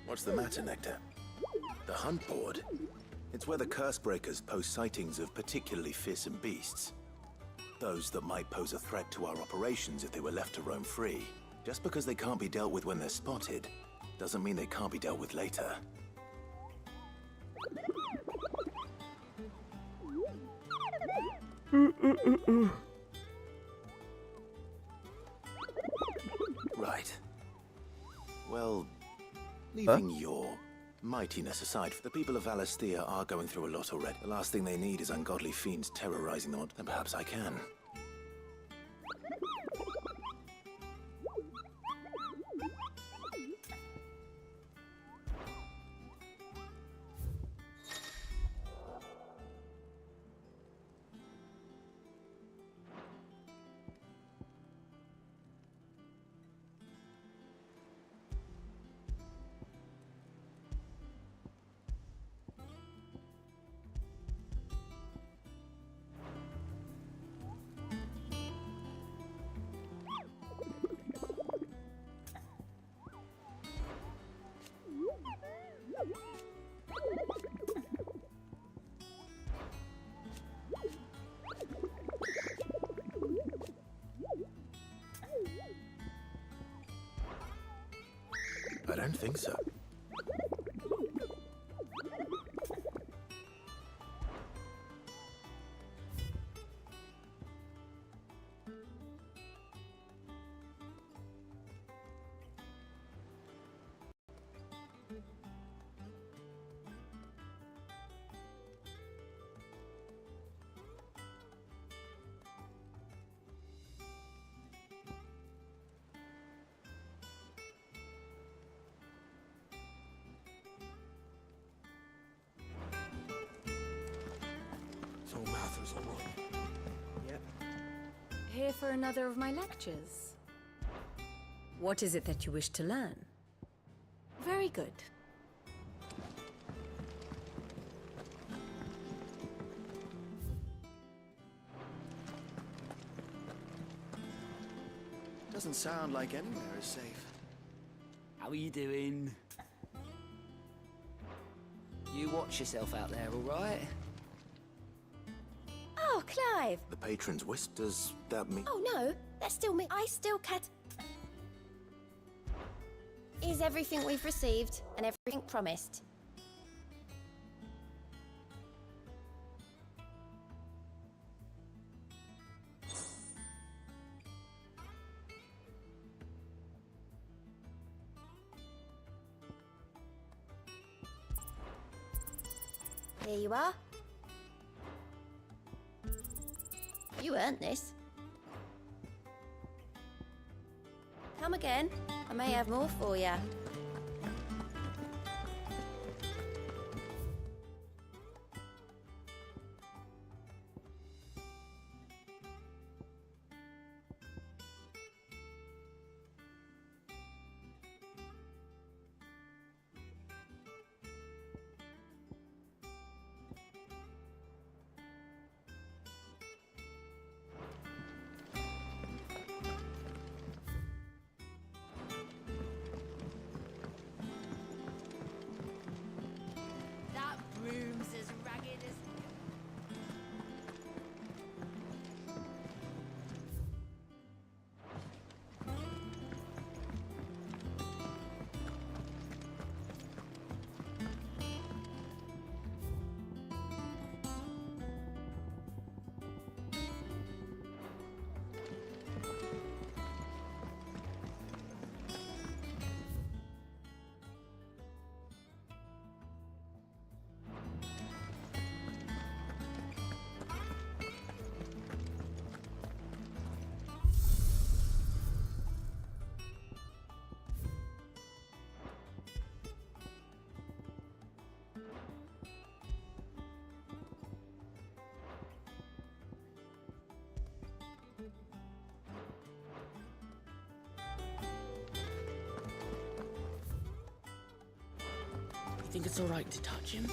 What's the matter, Nectar? The hunt board? It's where the curse breakers post sightings of particularly fearsome beasts. Those that might pose a threat to our operations if they were left to roam free. Just because they can't be dealt with when they're spotted, doesn't mean they can't be dealt with later. Right. Well, leaving your mightiness aside, the people of Alastia are going through a lot already. The last thing they need is ungodly fiends terrorizing them, then perhaps I can. I don't think so. So math was all right. Yep. Here for another of my lectures. What is it that you wish to learn? Very good. Doesn't sound like anywhere is safe. How are you doing? You watch yourself out there, all right? Oh, Clive. The patron's whisk, does that mean... Oh, no. That's still me. I still Is everything we've received and everything promised? Here you are. You earned this. Come again. I may have more for you. Think it's all right to touch him?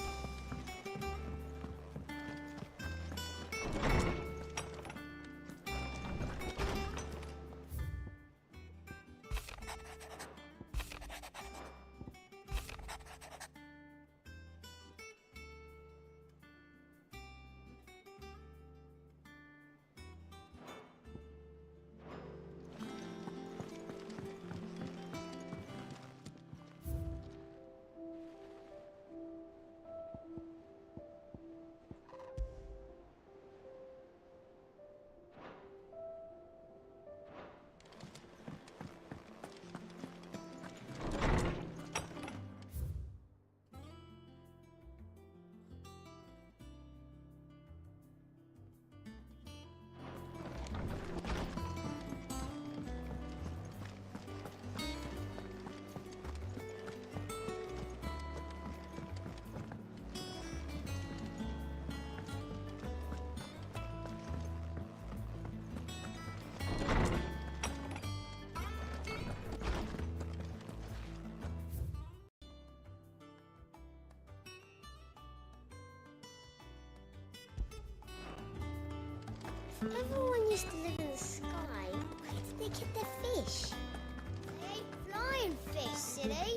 Everyone used to live in the sky. Where did they get their fish? They ain't flying fish, silly.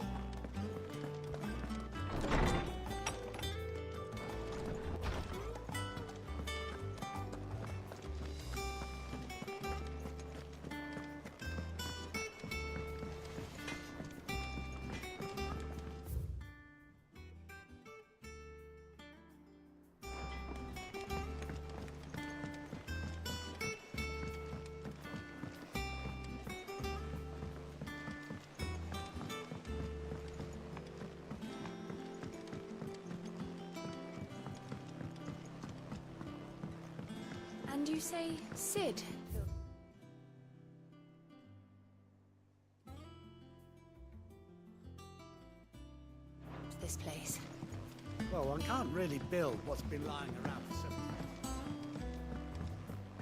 And you say Sid? This place. Well, one can't really build what's been lying around for 7 years.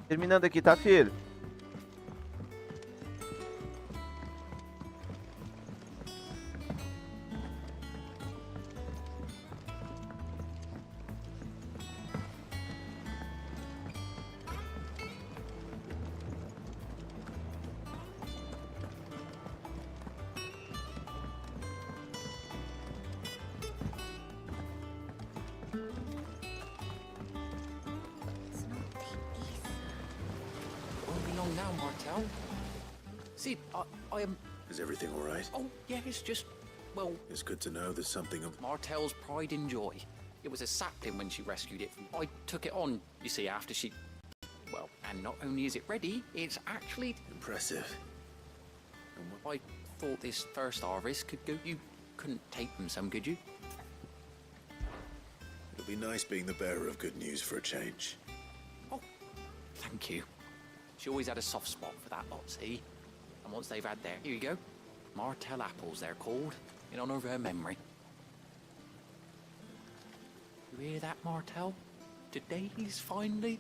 Terminando aqui, tá, filho? along now, Martel? See, I am... Is everything all right? Oh, yeah, it's just... Well... It's good to know there's something of... Martel's pride and joy. It was a sapling when she rescued it from... I took it on, you see, after she... Well, and not only is it ready, it's actually... Impressive. I thought this first harvest could go... You couldn't take them some, could you? It'll be nice being the bearer of good news for a change. Oh, thank you. She always had a soft spot for that lot, see? And once they've had their... Here you go. Martel apples, they're called, in honor of her memory. You hear that, Martel? Today's finally...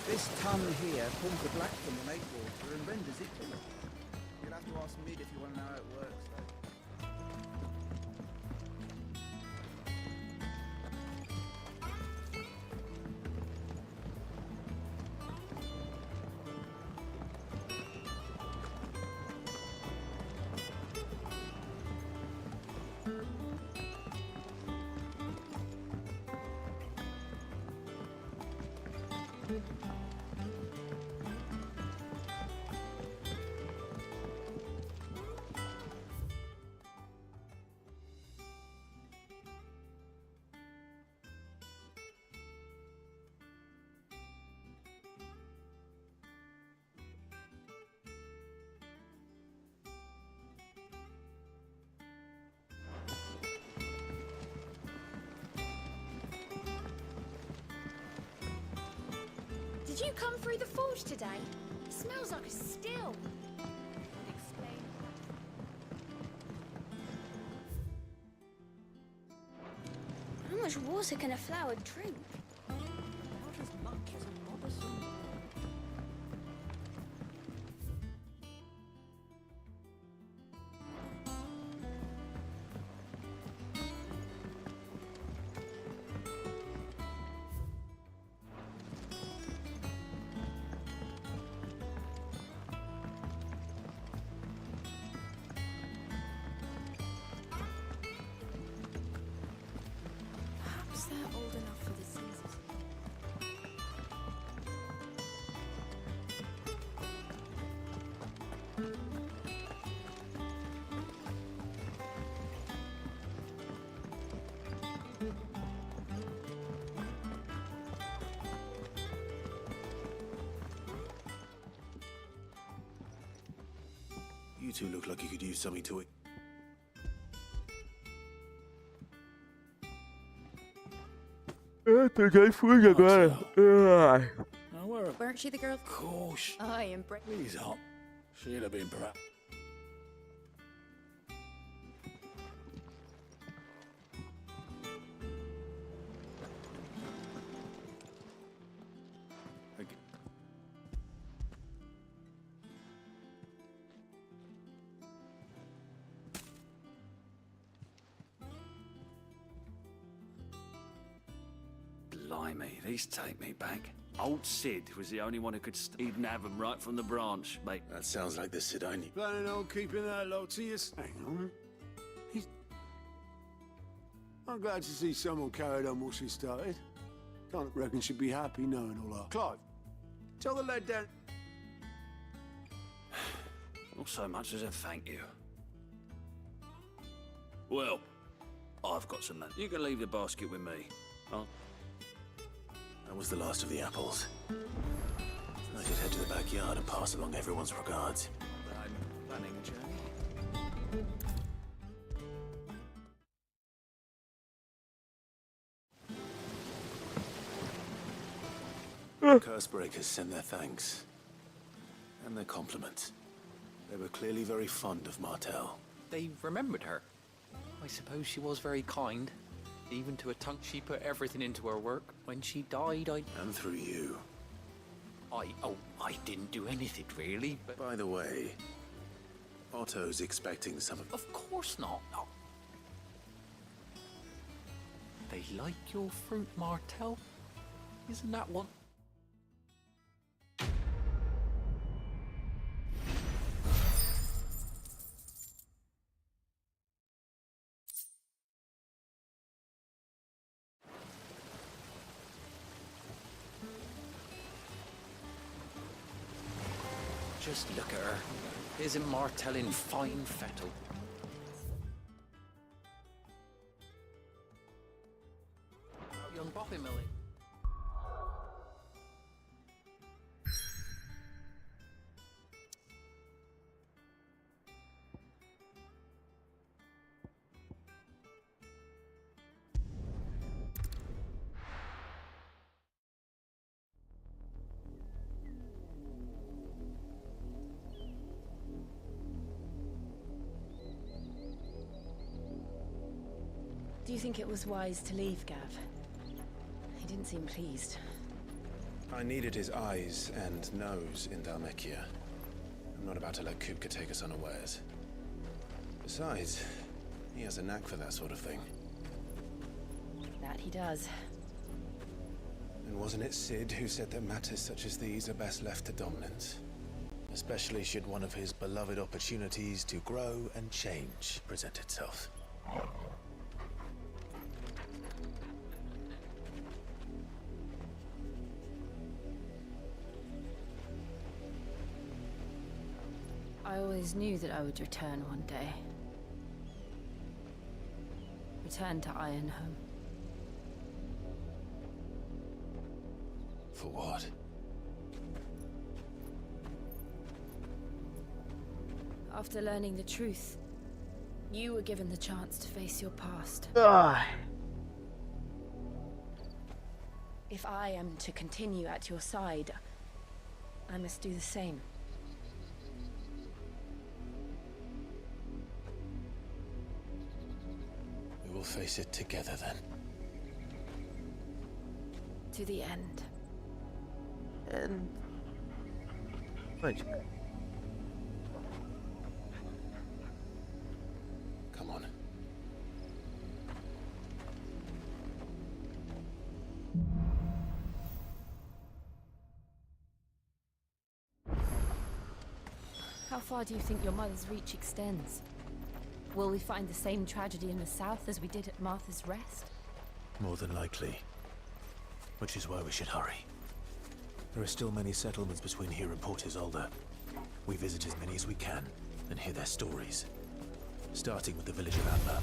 This tun here pulls the black from the lake water and renders it clear. You'll have to ask Mid if you want to know how it works, though. Did you come through the forge today? It smells like a still. Explain. How much water can a flower drink? Not as much as a bothersome. Perhaps they're old enough for the seasons. You two look like you could use something to it. Peguei fui agora. Now, where Weren't she the girl? Of course. I am Brit. He's hot. She'd have been perhaps. Blimey, these take me back. Old Sid was the only one who could even have them right from the branch, mate. That sounds like the Sid I knew. Planning on keeping that lot to you? Hang on. I'm glad to see someone carried on what she started. Can't reckon she'd be happy knowing all that. Clive, tell the lad down. Not so much as a thank you. Well, I've got some money. You can leave the basket with me. That was the last of the apples. I should head to the backyard and pass along everyone's regards. I'm planning a journey. Cursebreakers send their thanks. And their compliments. They were clearly very fond of Martel. They remembered her. I suppose she was very kind. Even to a tongue, she put everything into her work. When she died, And through you. I didn't do anything, really, but... By the way, Otto's expecting some of... Of course not. No. They like your fruit, Martel. Isn't that one? Just look at her. Isn't Martell in fine fettle? Young Boppy Millie. Do you think it was wise to leave, Gav? He didn't seem pleased. I needed his eyes and nose in Dhalmekia. I'm not about to let Kupka take us unawares. Besides, he has a knack for that sort of thing. That he does. And wasn't it Sid who said that matters such as these are best left to dominance? Especially should one of his beloved opportunities to grow and change present itself. I always knew that I would return one day. Return to Ironhome. For what? After learning the truth, you were given the chance to face your past. If I am to continue at your side, I must do the same. We will face it together then. To the end. And... Magic. Come on. How far do you think your mother's reach extends? Will we find the same tragedy in the south as we did at Martha's Rest? More than likely. Which is why we should hurry. There are still many settlements between here and Port Isolde. We visit as many as we can and hear their stories. Starting with the village of Amber.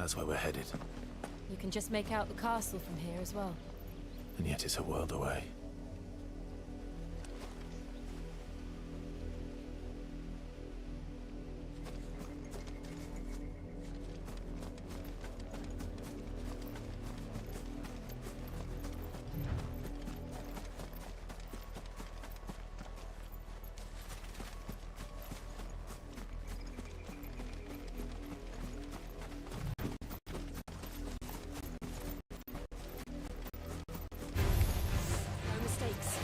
That's where we're headed. You can just make out the castle from here as well. And yet it's a world away. No mistakes.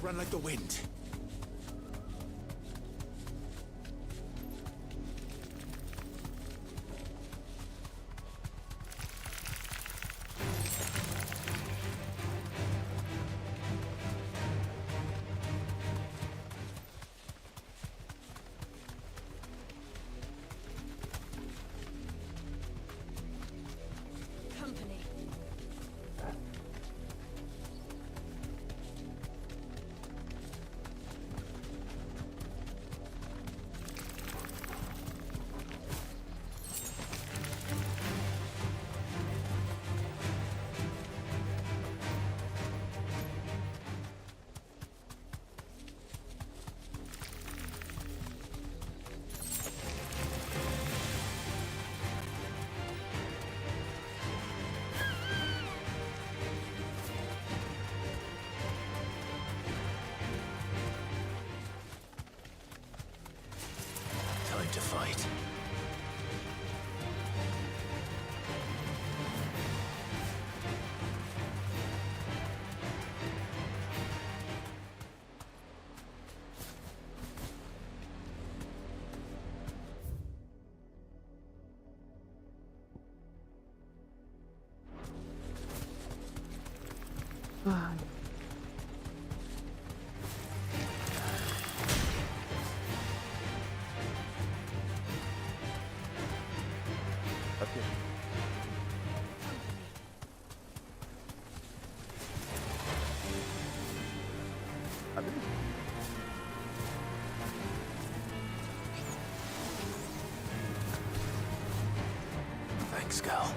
Run like the wind. Ai. Aqui. Thanks, Gal.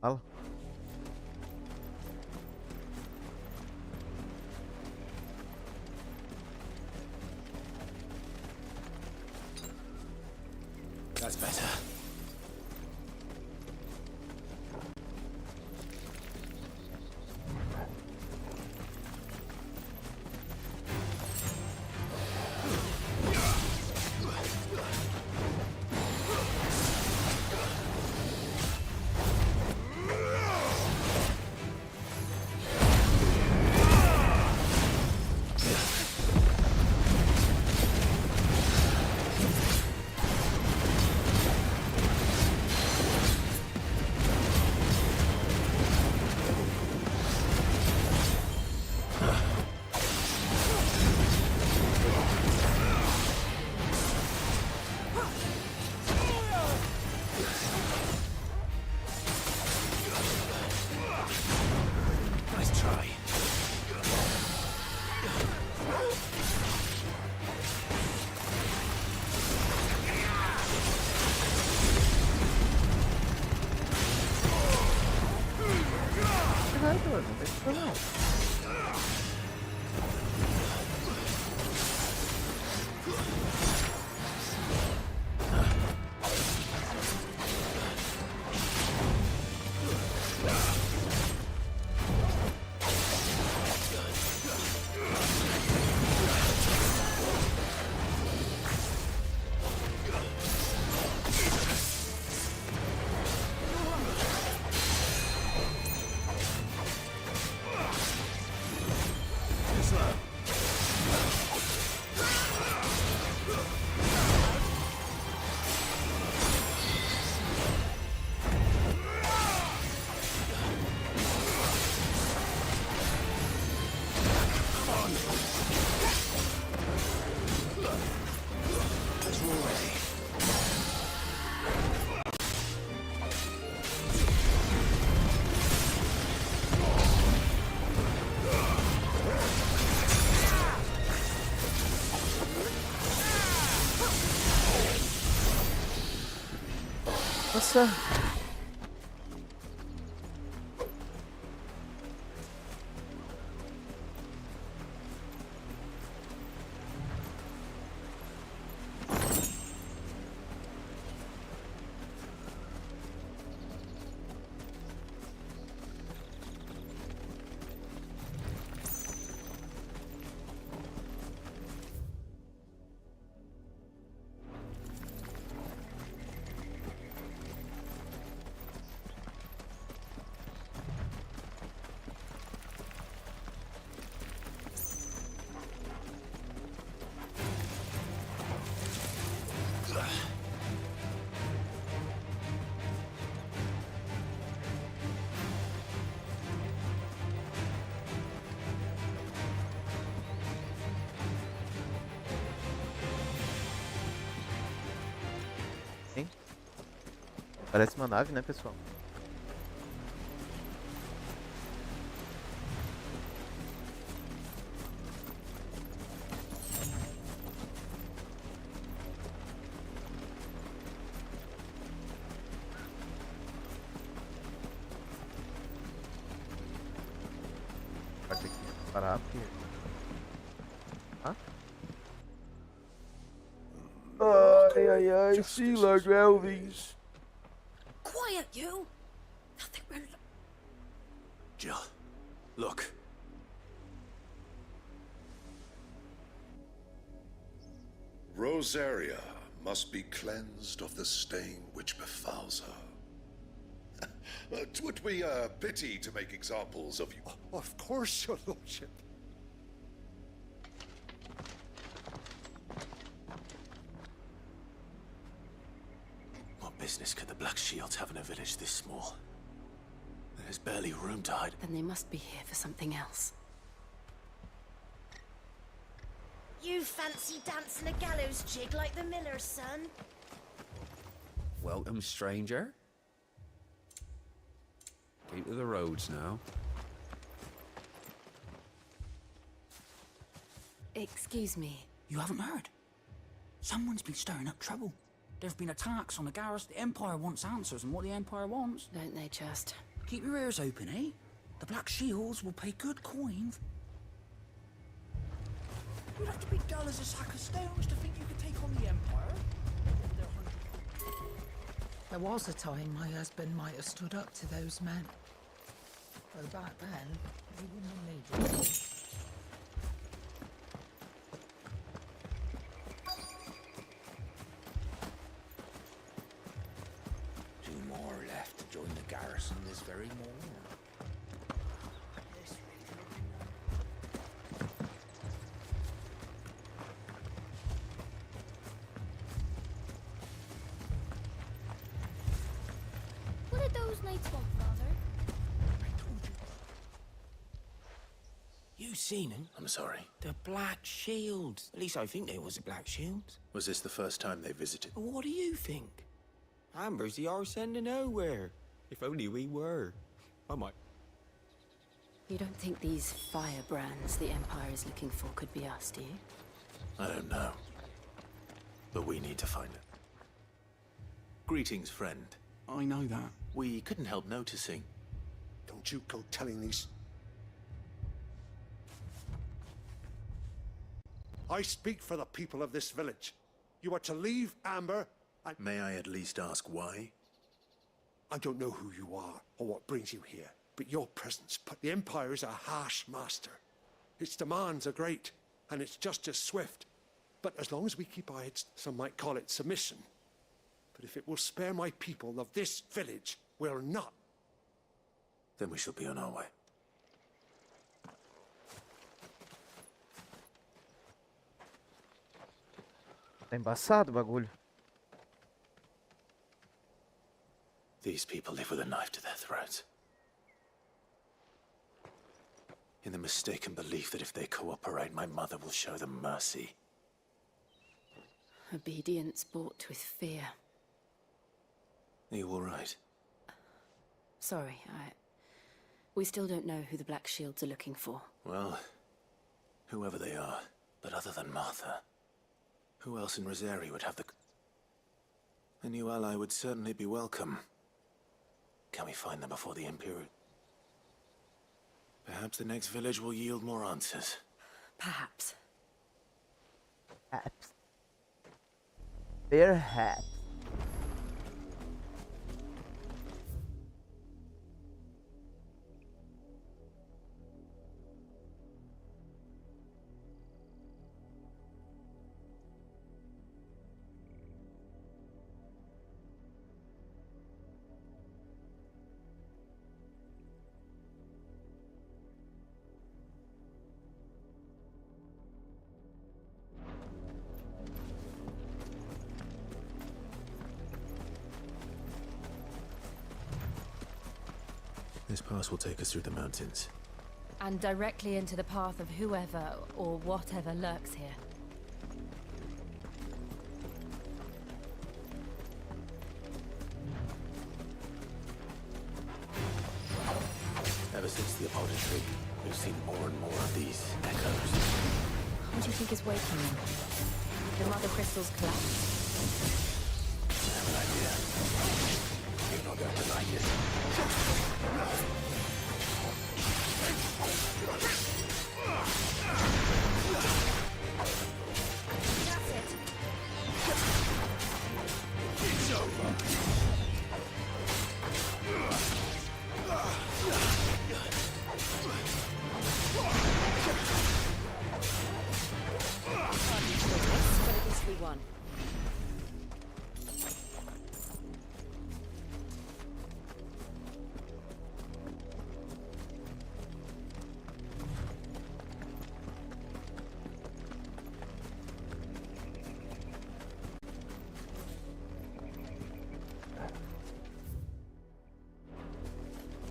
Fala. That's better. Nice try. Nossa. Sim. Parece uma nave, né, pessoal? up here. Huh? Ay, ay, sí, la Elvis. Quiet, you! Nothing will... Jill, look. Rosaria must be cleansed of the stain which befouls her. 'Twould be a pity to make examples of you. Of course, your lordship. What business could the Black Shields have in a village this small? There's barely room to hide. Then they must be here for something else. You fancy dancing a gallows jig like the miller's son? Welcome, stranger. Keep to the roads now. Excuse me. You haven't heard? Someone's been stirring up trouble. There've been attacks on the garrison. The Empire wants answers, and what the Empire wants... Don't they just? Keep your ears open, eh? The Black Shields will pay good coin. You'd have to be dull as a sack of stones to think you could take on the Empire. There was a time my husband might have stood up to those men. But back then, he wouldn't have needed it. Two more left to join the garrison this very morning. What did those knights want, Father? You seen them? I'm sorry. The Black Shields. At least I think they was the Black Shields. Was this the first time they visited? What do you think? Amber's the arse end of nowhere. If only we were. I might. You don't think these firebrands the Empire is looking for could be us, do you? I don't know. But we need to find it. Greetings, friend. I know that. We couldn't help noticing. Don't you go telling these... I speak for the people of this village. You are to leave Amber and... May I at least ask why? I don't know who you are or what brings you here, but your presence put... The Empire is a harsh master. Its demands are great, and it's just as swift. But as long as we keep our heads, some might call it submission. But if it will spare my people of this village, we'll not. Then we shall be on our way. Tá embaçado o bagulho. These people live with a knife to their throats. In the mistaken belief that if they cooperate, my mother will show them mercy. Obedience bought with fear. Are you all right? Sorry, we still don't know who the Black Shields are looking for. Well, whoever they are, but other than Martha, who else in Rosaria would have the... A new ally would certainly be welcome. Can we find them before the Imperial... Perhaps the next village will yield more answers. Perhaps. Perhaps. Perhaps. This pass will take us through the mountains. And directly into the path of whoever or whatever lurks here. Ever since the apothecary, we've seen more and more of these echoes. What do you think is waking them? The mother crystals collapse? I have an idea. You're not going to like it.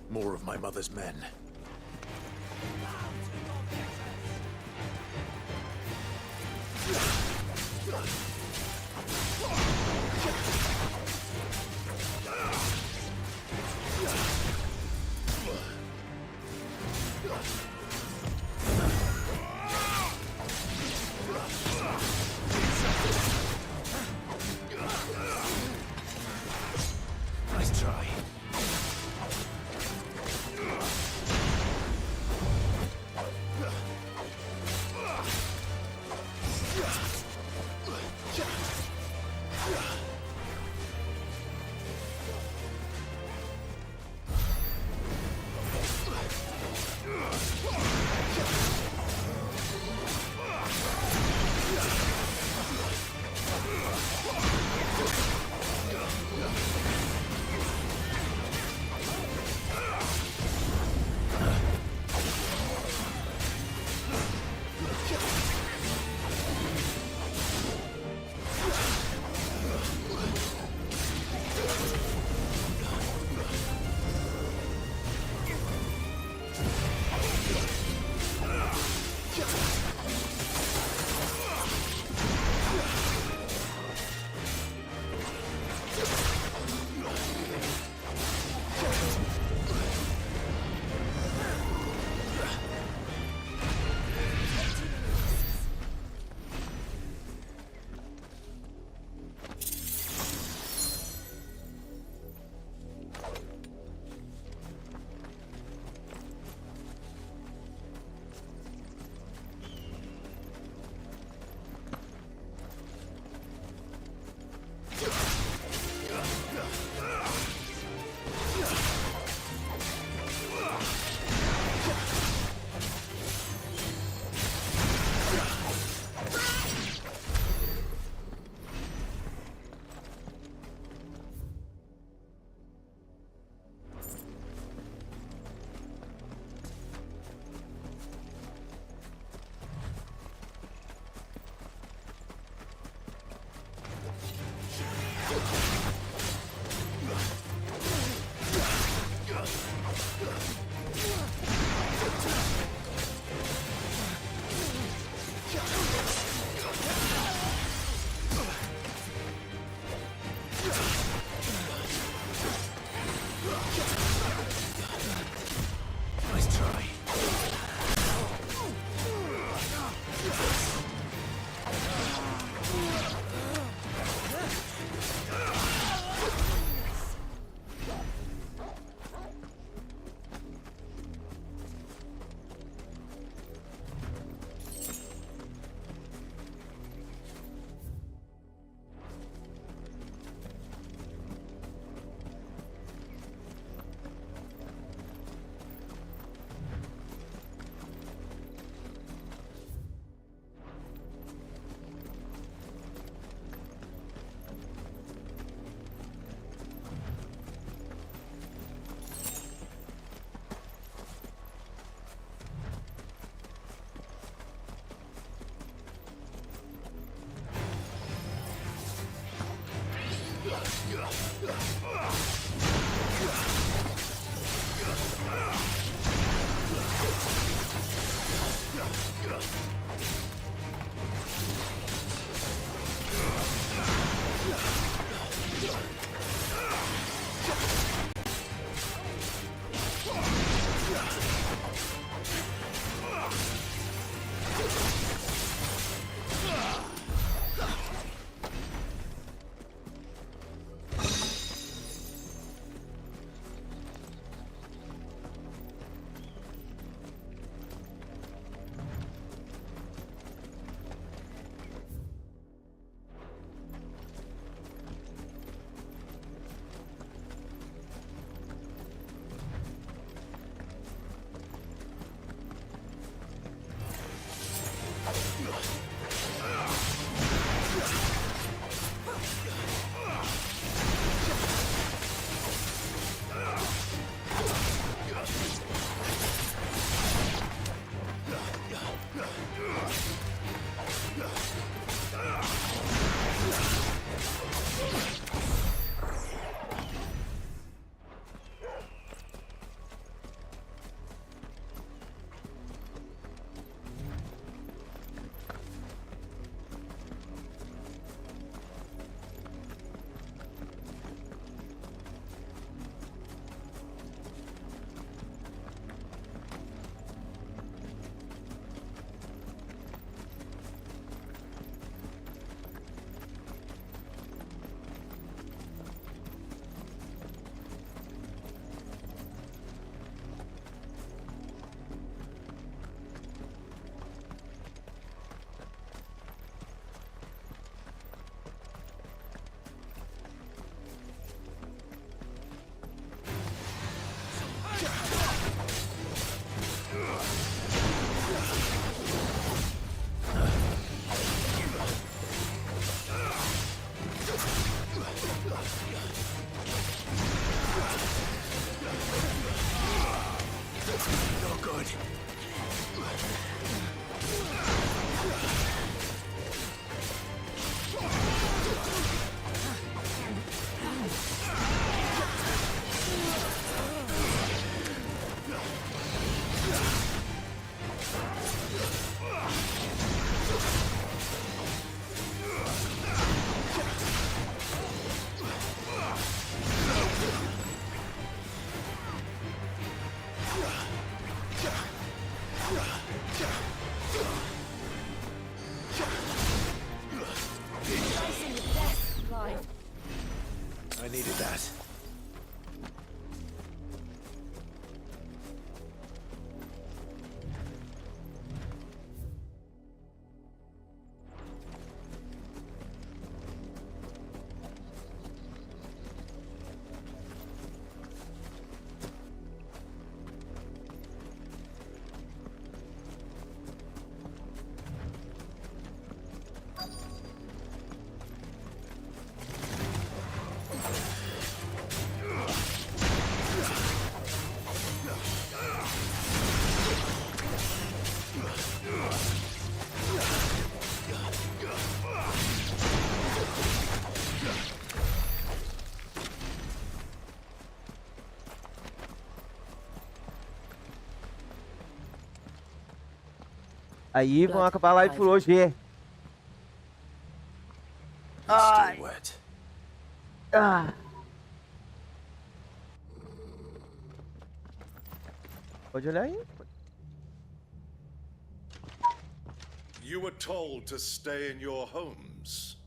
More of my mother's men. Nice try. I needed that. Aí vão acabar a live por hoje. Ai. Ah. Pode olhar aí. You were told to stay in your homes.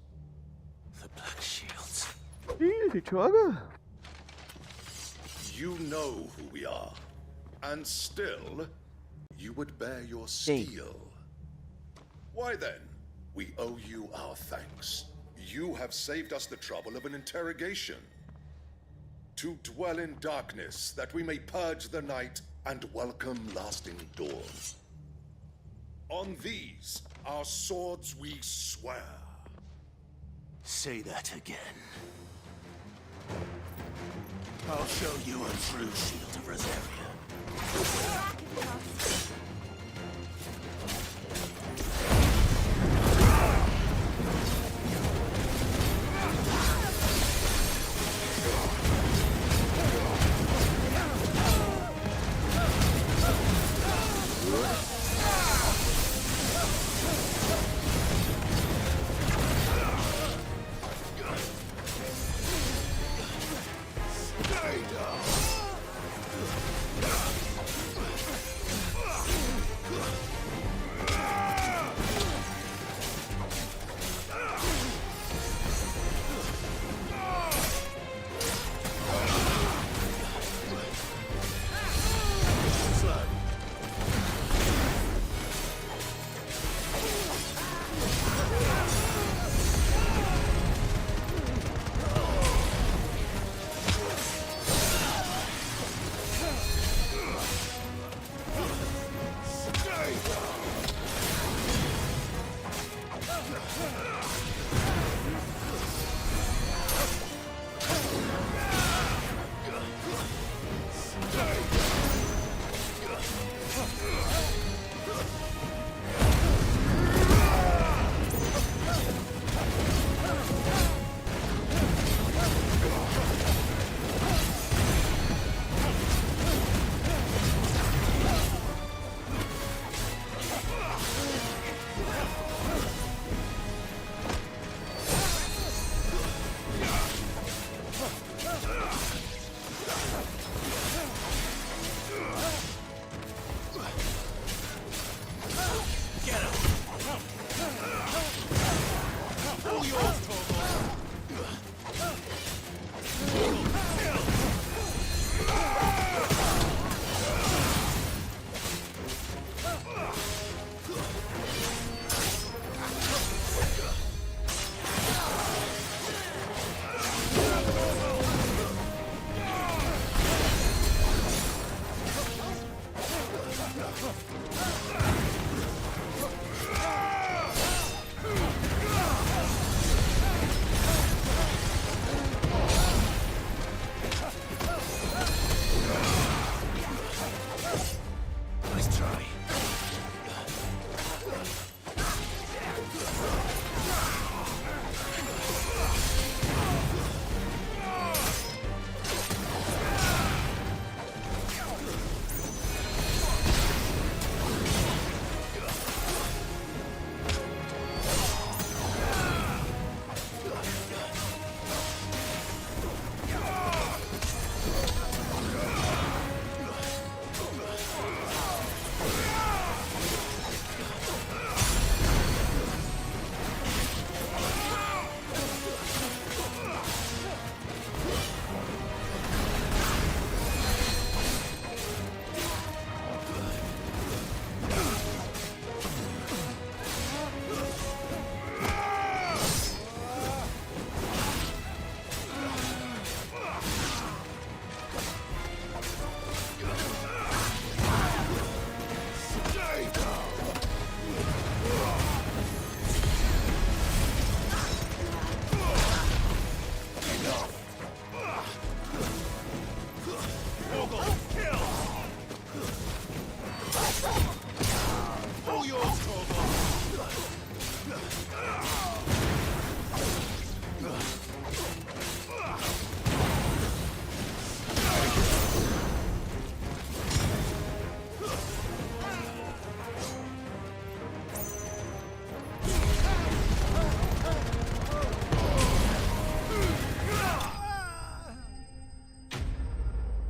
The Black Shields. Ih, gente, joga. You know who we are. And still, you would bear your steel. Why then, we owe you our thanks. You have saved us the trouble of an interrogation. To dwell in darkness, that we may purge the night and welcome lasting dawn. On these, our swords we swear. Say that again. I'll show you a true shield of Rosaria.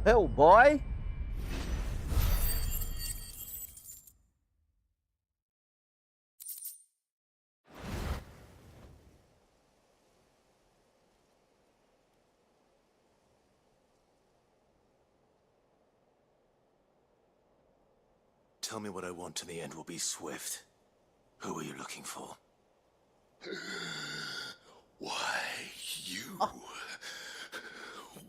Hellboy. Tell me what I want and the end will be swift. Who are you looking for? Why, you.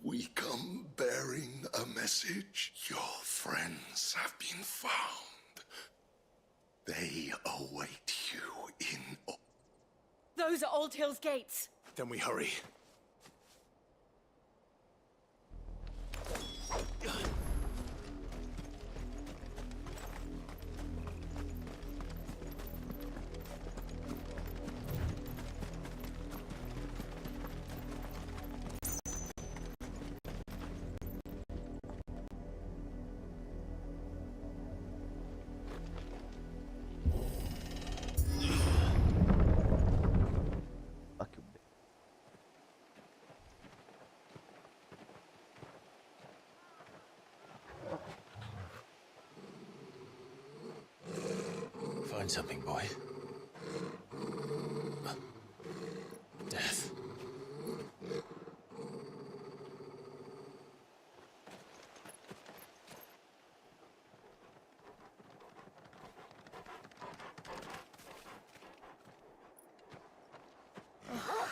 We come bearing a message. Your friends have been found. They await you in... Those are Old Hill's gates. Then we hurry. Find something, boy. Death.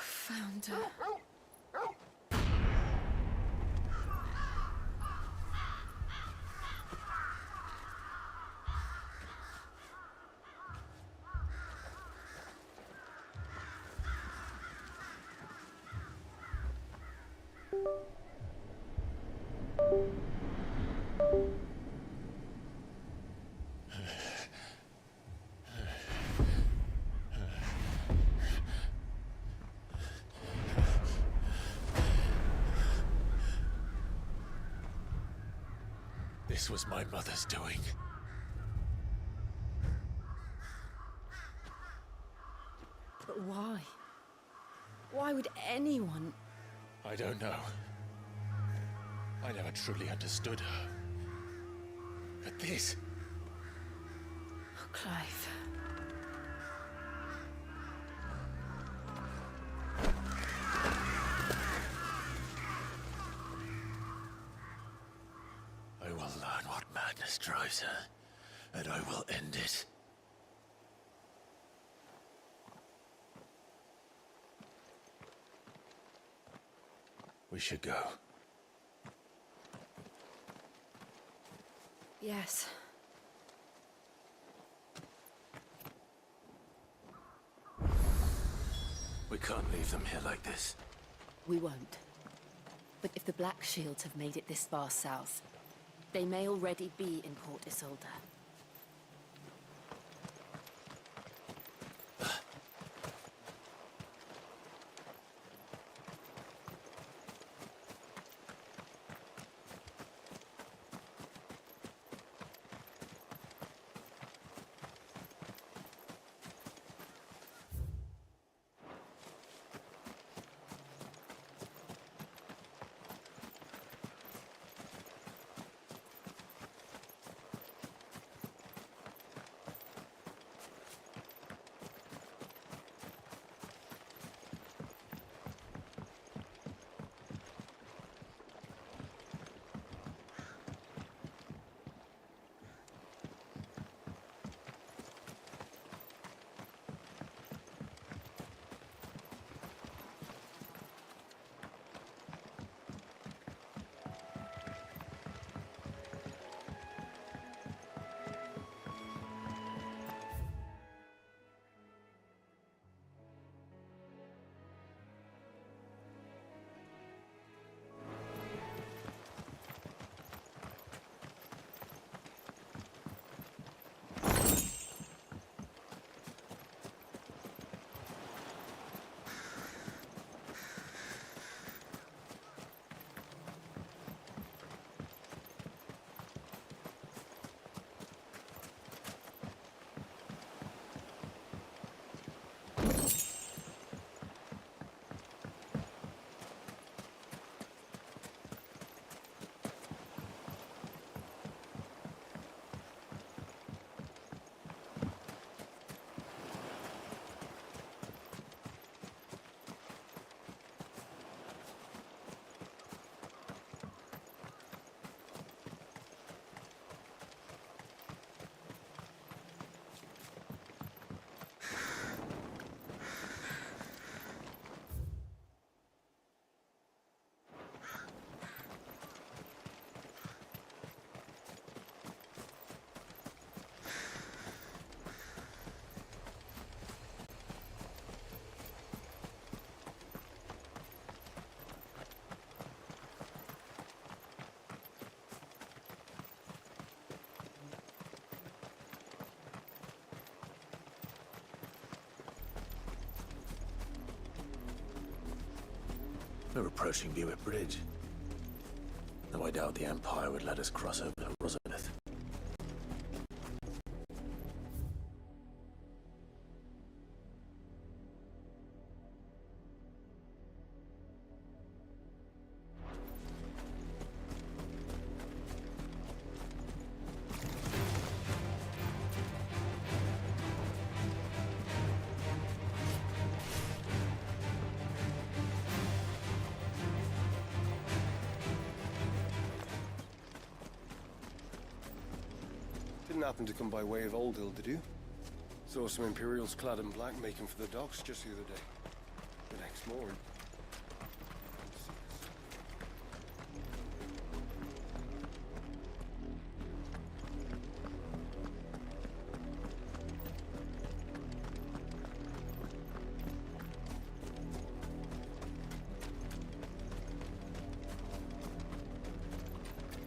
Found her. This was my mother's doing. But why? Why would anyone... I don't know. I never truly understood her. But this... Oh, Clive. I will learn what madness drives her, and I will end it. We should go. Yes. We can't leave them here like this. We won't. But if the Black Shields have made it this far south, they may already be in Port Isolde. We're approaching Vivo Bridge. Though I doubt the Empire would let us cross over to Rosalith. Didn't happen to come by way of Old Hill, did you? Saw some Imperials clad in black making for the docks just the other day. The next morning.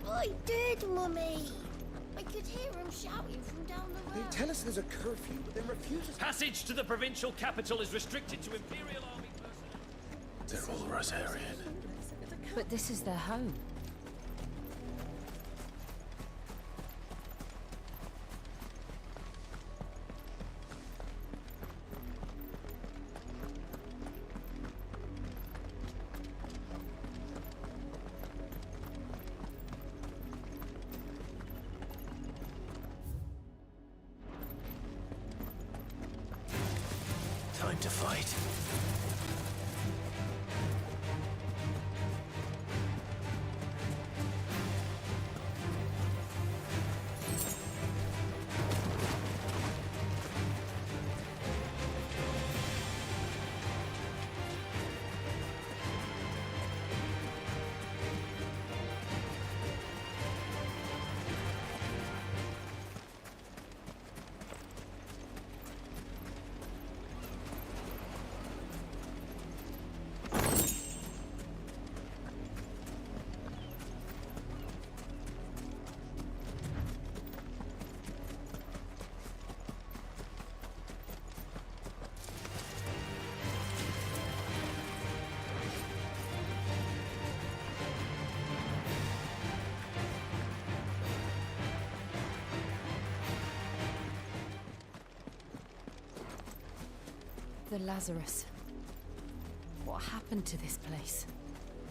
I did, Mummy! I could hear him shouting from down the They road. tell us there's a curfew, but then refuse us. Passage to the provincial capital is restricted to Imperial Army personnel. They're all Rosarian. But this is their home. time to fight. The Lazarus. What happened to this place?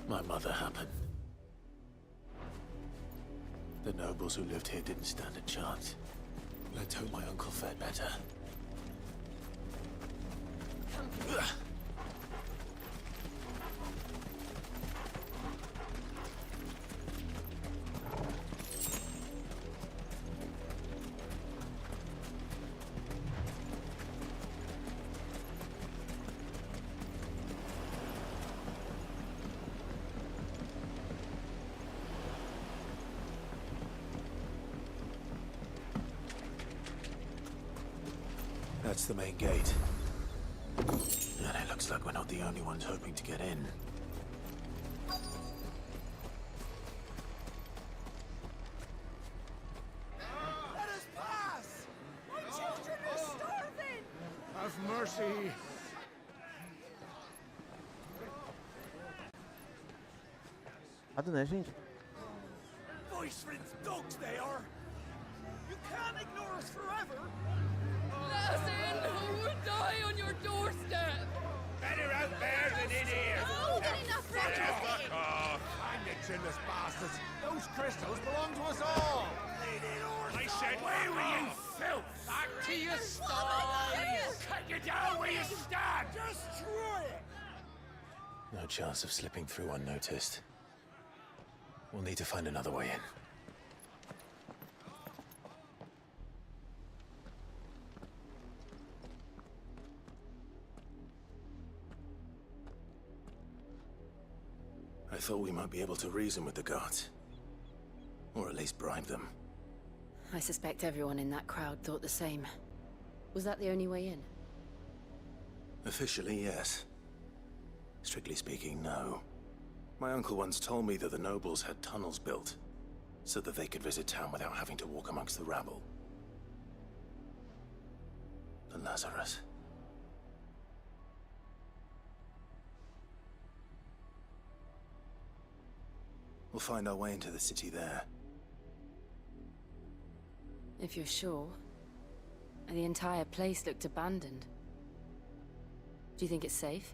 My mother happened. The nobles who lived here didn't stand a chance. Let's hope my uncle fared better. That's the main gate. And it looks like we're not the only ones hoping to get in. Let us pass! My children are starving! Have mercy! Né, gente? Voice rinse dogs they are! You can't ignore us forever! Let us in, or we'll die on your doorstep! Better out there than in here! Oh, get enough Fuck off! I'm the chinless bastards! Those crystals belong to us all! I said, where were you, filth? Back to your stall! Cut you down where you stand! Destroy it! No chance of slipping through unnoticed. We'll need to find another way in. I thought we might be able to reason with the guards. Or at least bribe them. I suspect everyone in that crowd thought the same. Was that the only way in? Officially, yes. Strictly speaking, no. My uncle once told me that the nobles had tunnels built, so that they could visit town without having to walk amongst the rabble. The Lazarus. We'll find our way into the city there. If you're sure. The entire place looked abandoned. Do you think it's safe?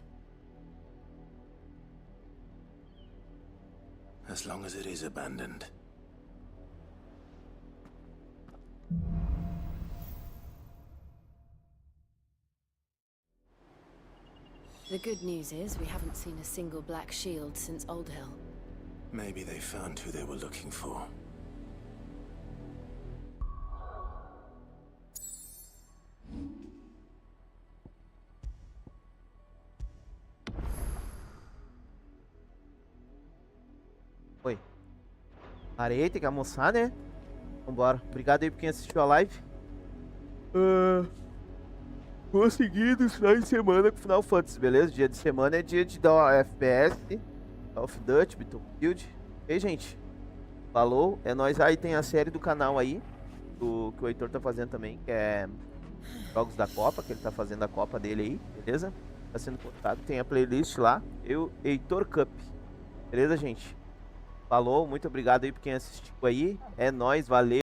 As long as it is abandoned. The good news is we haven't seen a single black shield since Old Hill. Maybe they found who they were looking for. Oi. Parei, tem que almoçar, né? Vambora. Obrigado aí por quem assistiu a live. Conseguindo os finais de semana com Final Fantasy, beleza? Dia de semana é dia de dar FPS, Call of Duty, Battlefield. E gente, falou, é nóis. Aí tem a série do canal aí, que o Heitor tá fazendo também, que é Jogos da Copa, que ele tá fazendo a Copa dele aí, beleza? Tá sendo postado, tem a playlist lá, Heitor Cup, beleza, gente? Falou, muito obrigado aí por quem assistiu aí, é nóis, valeu.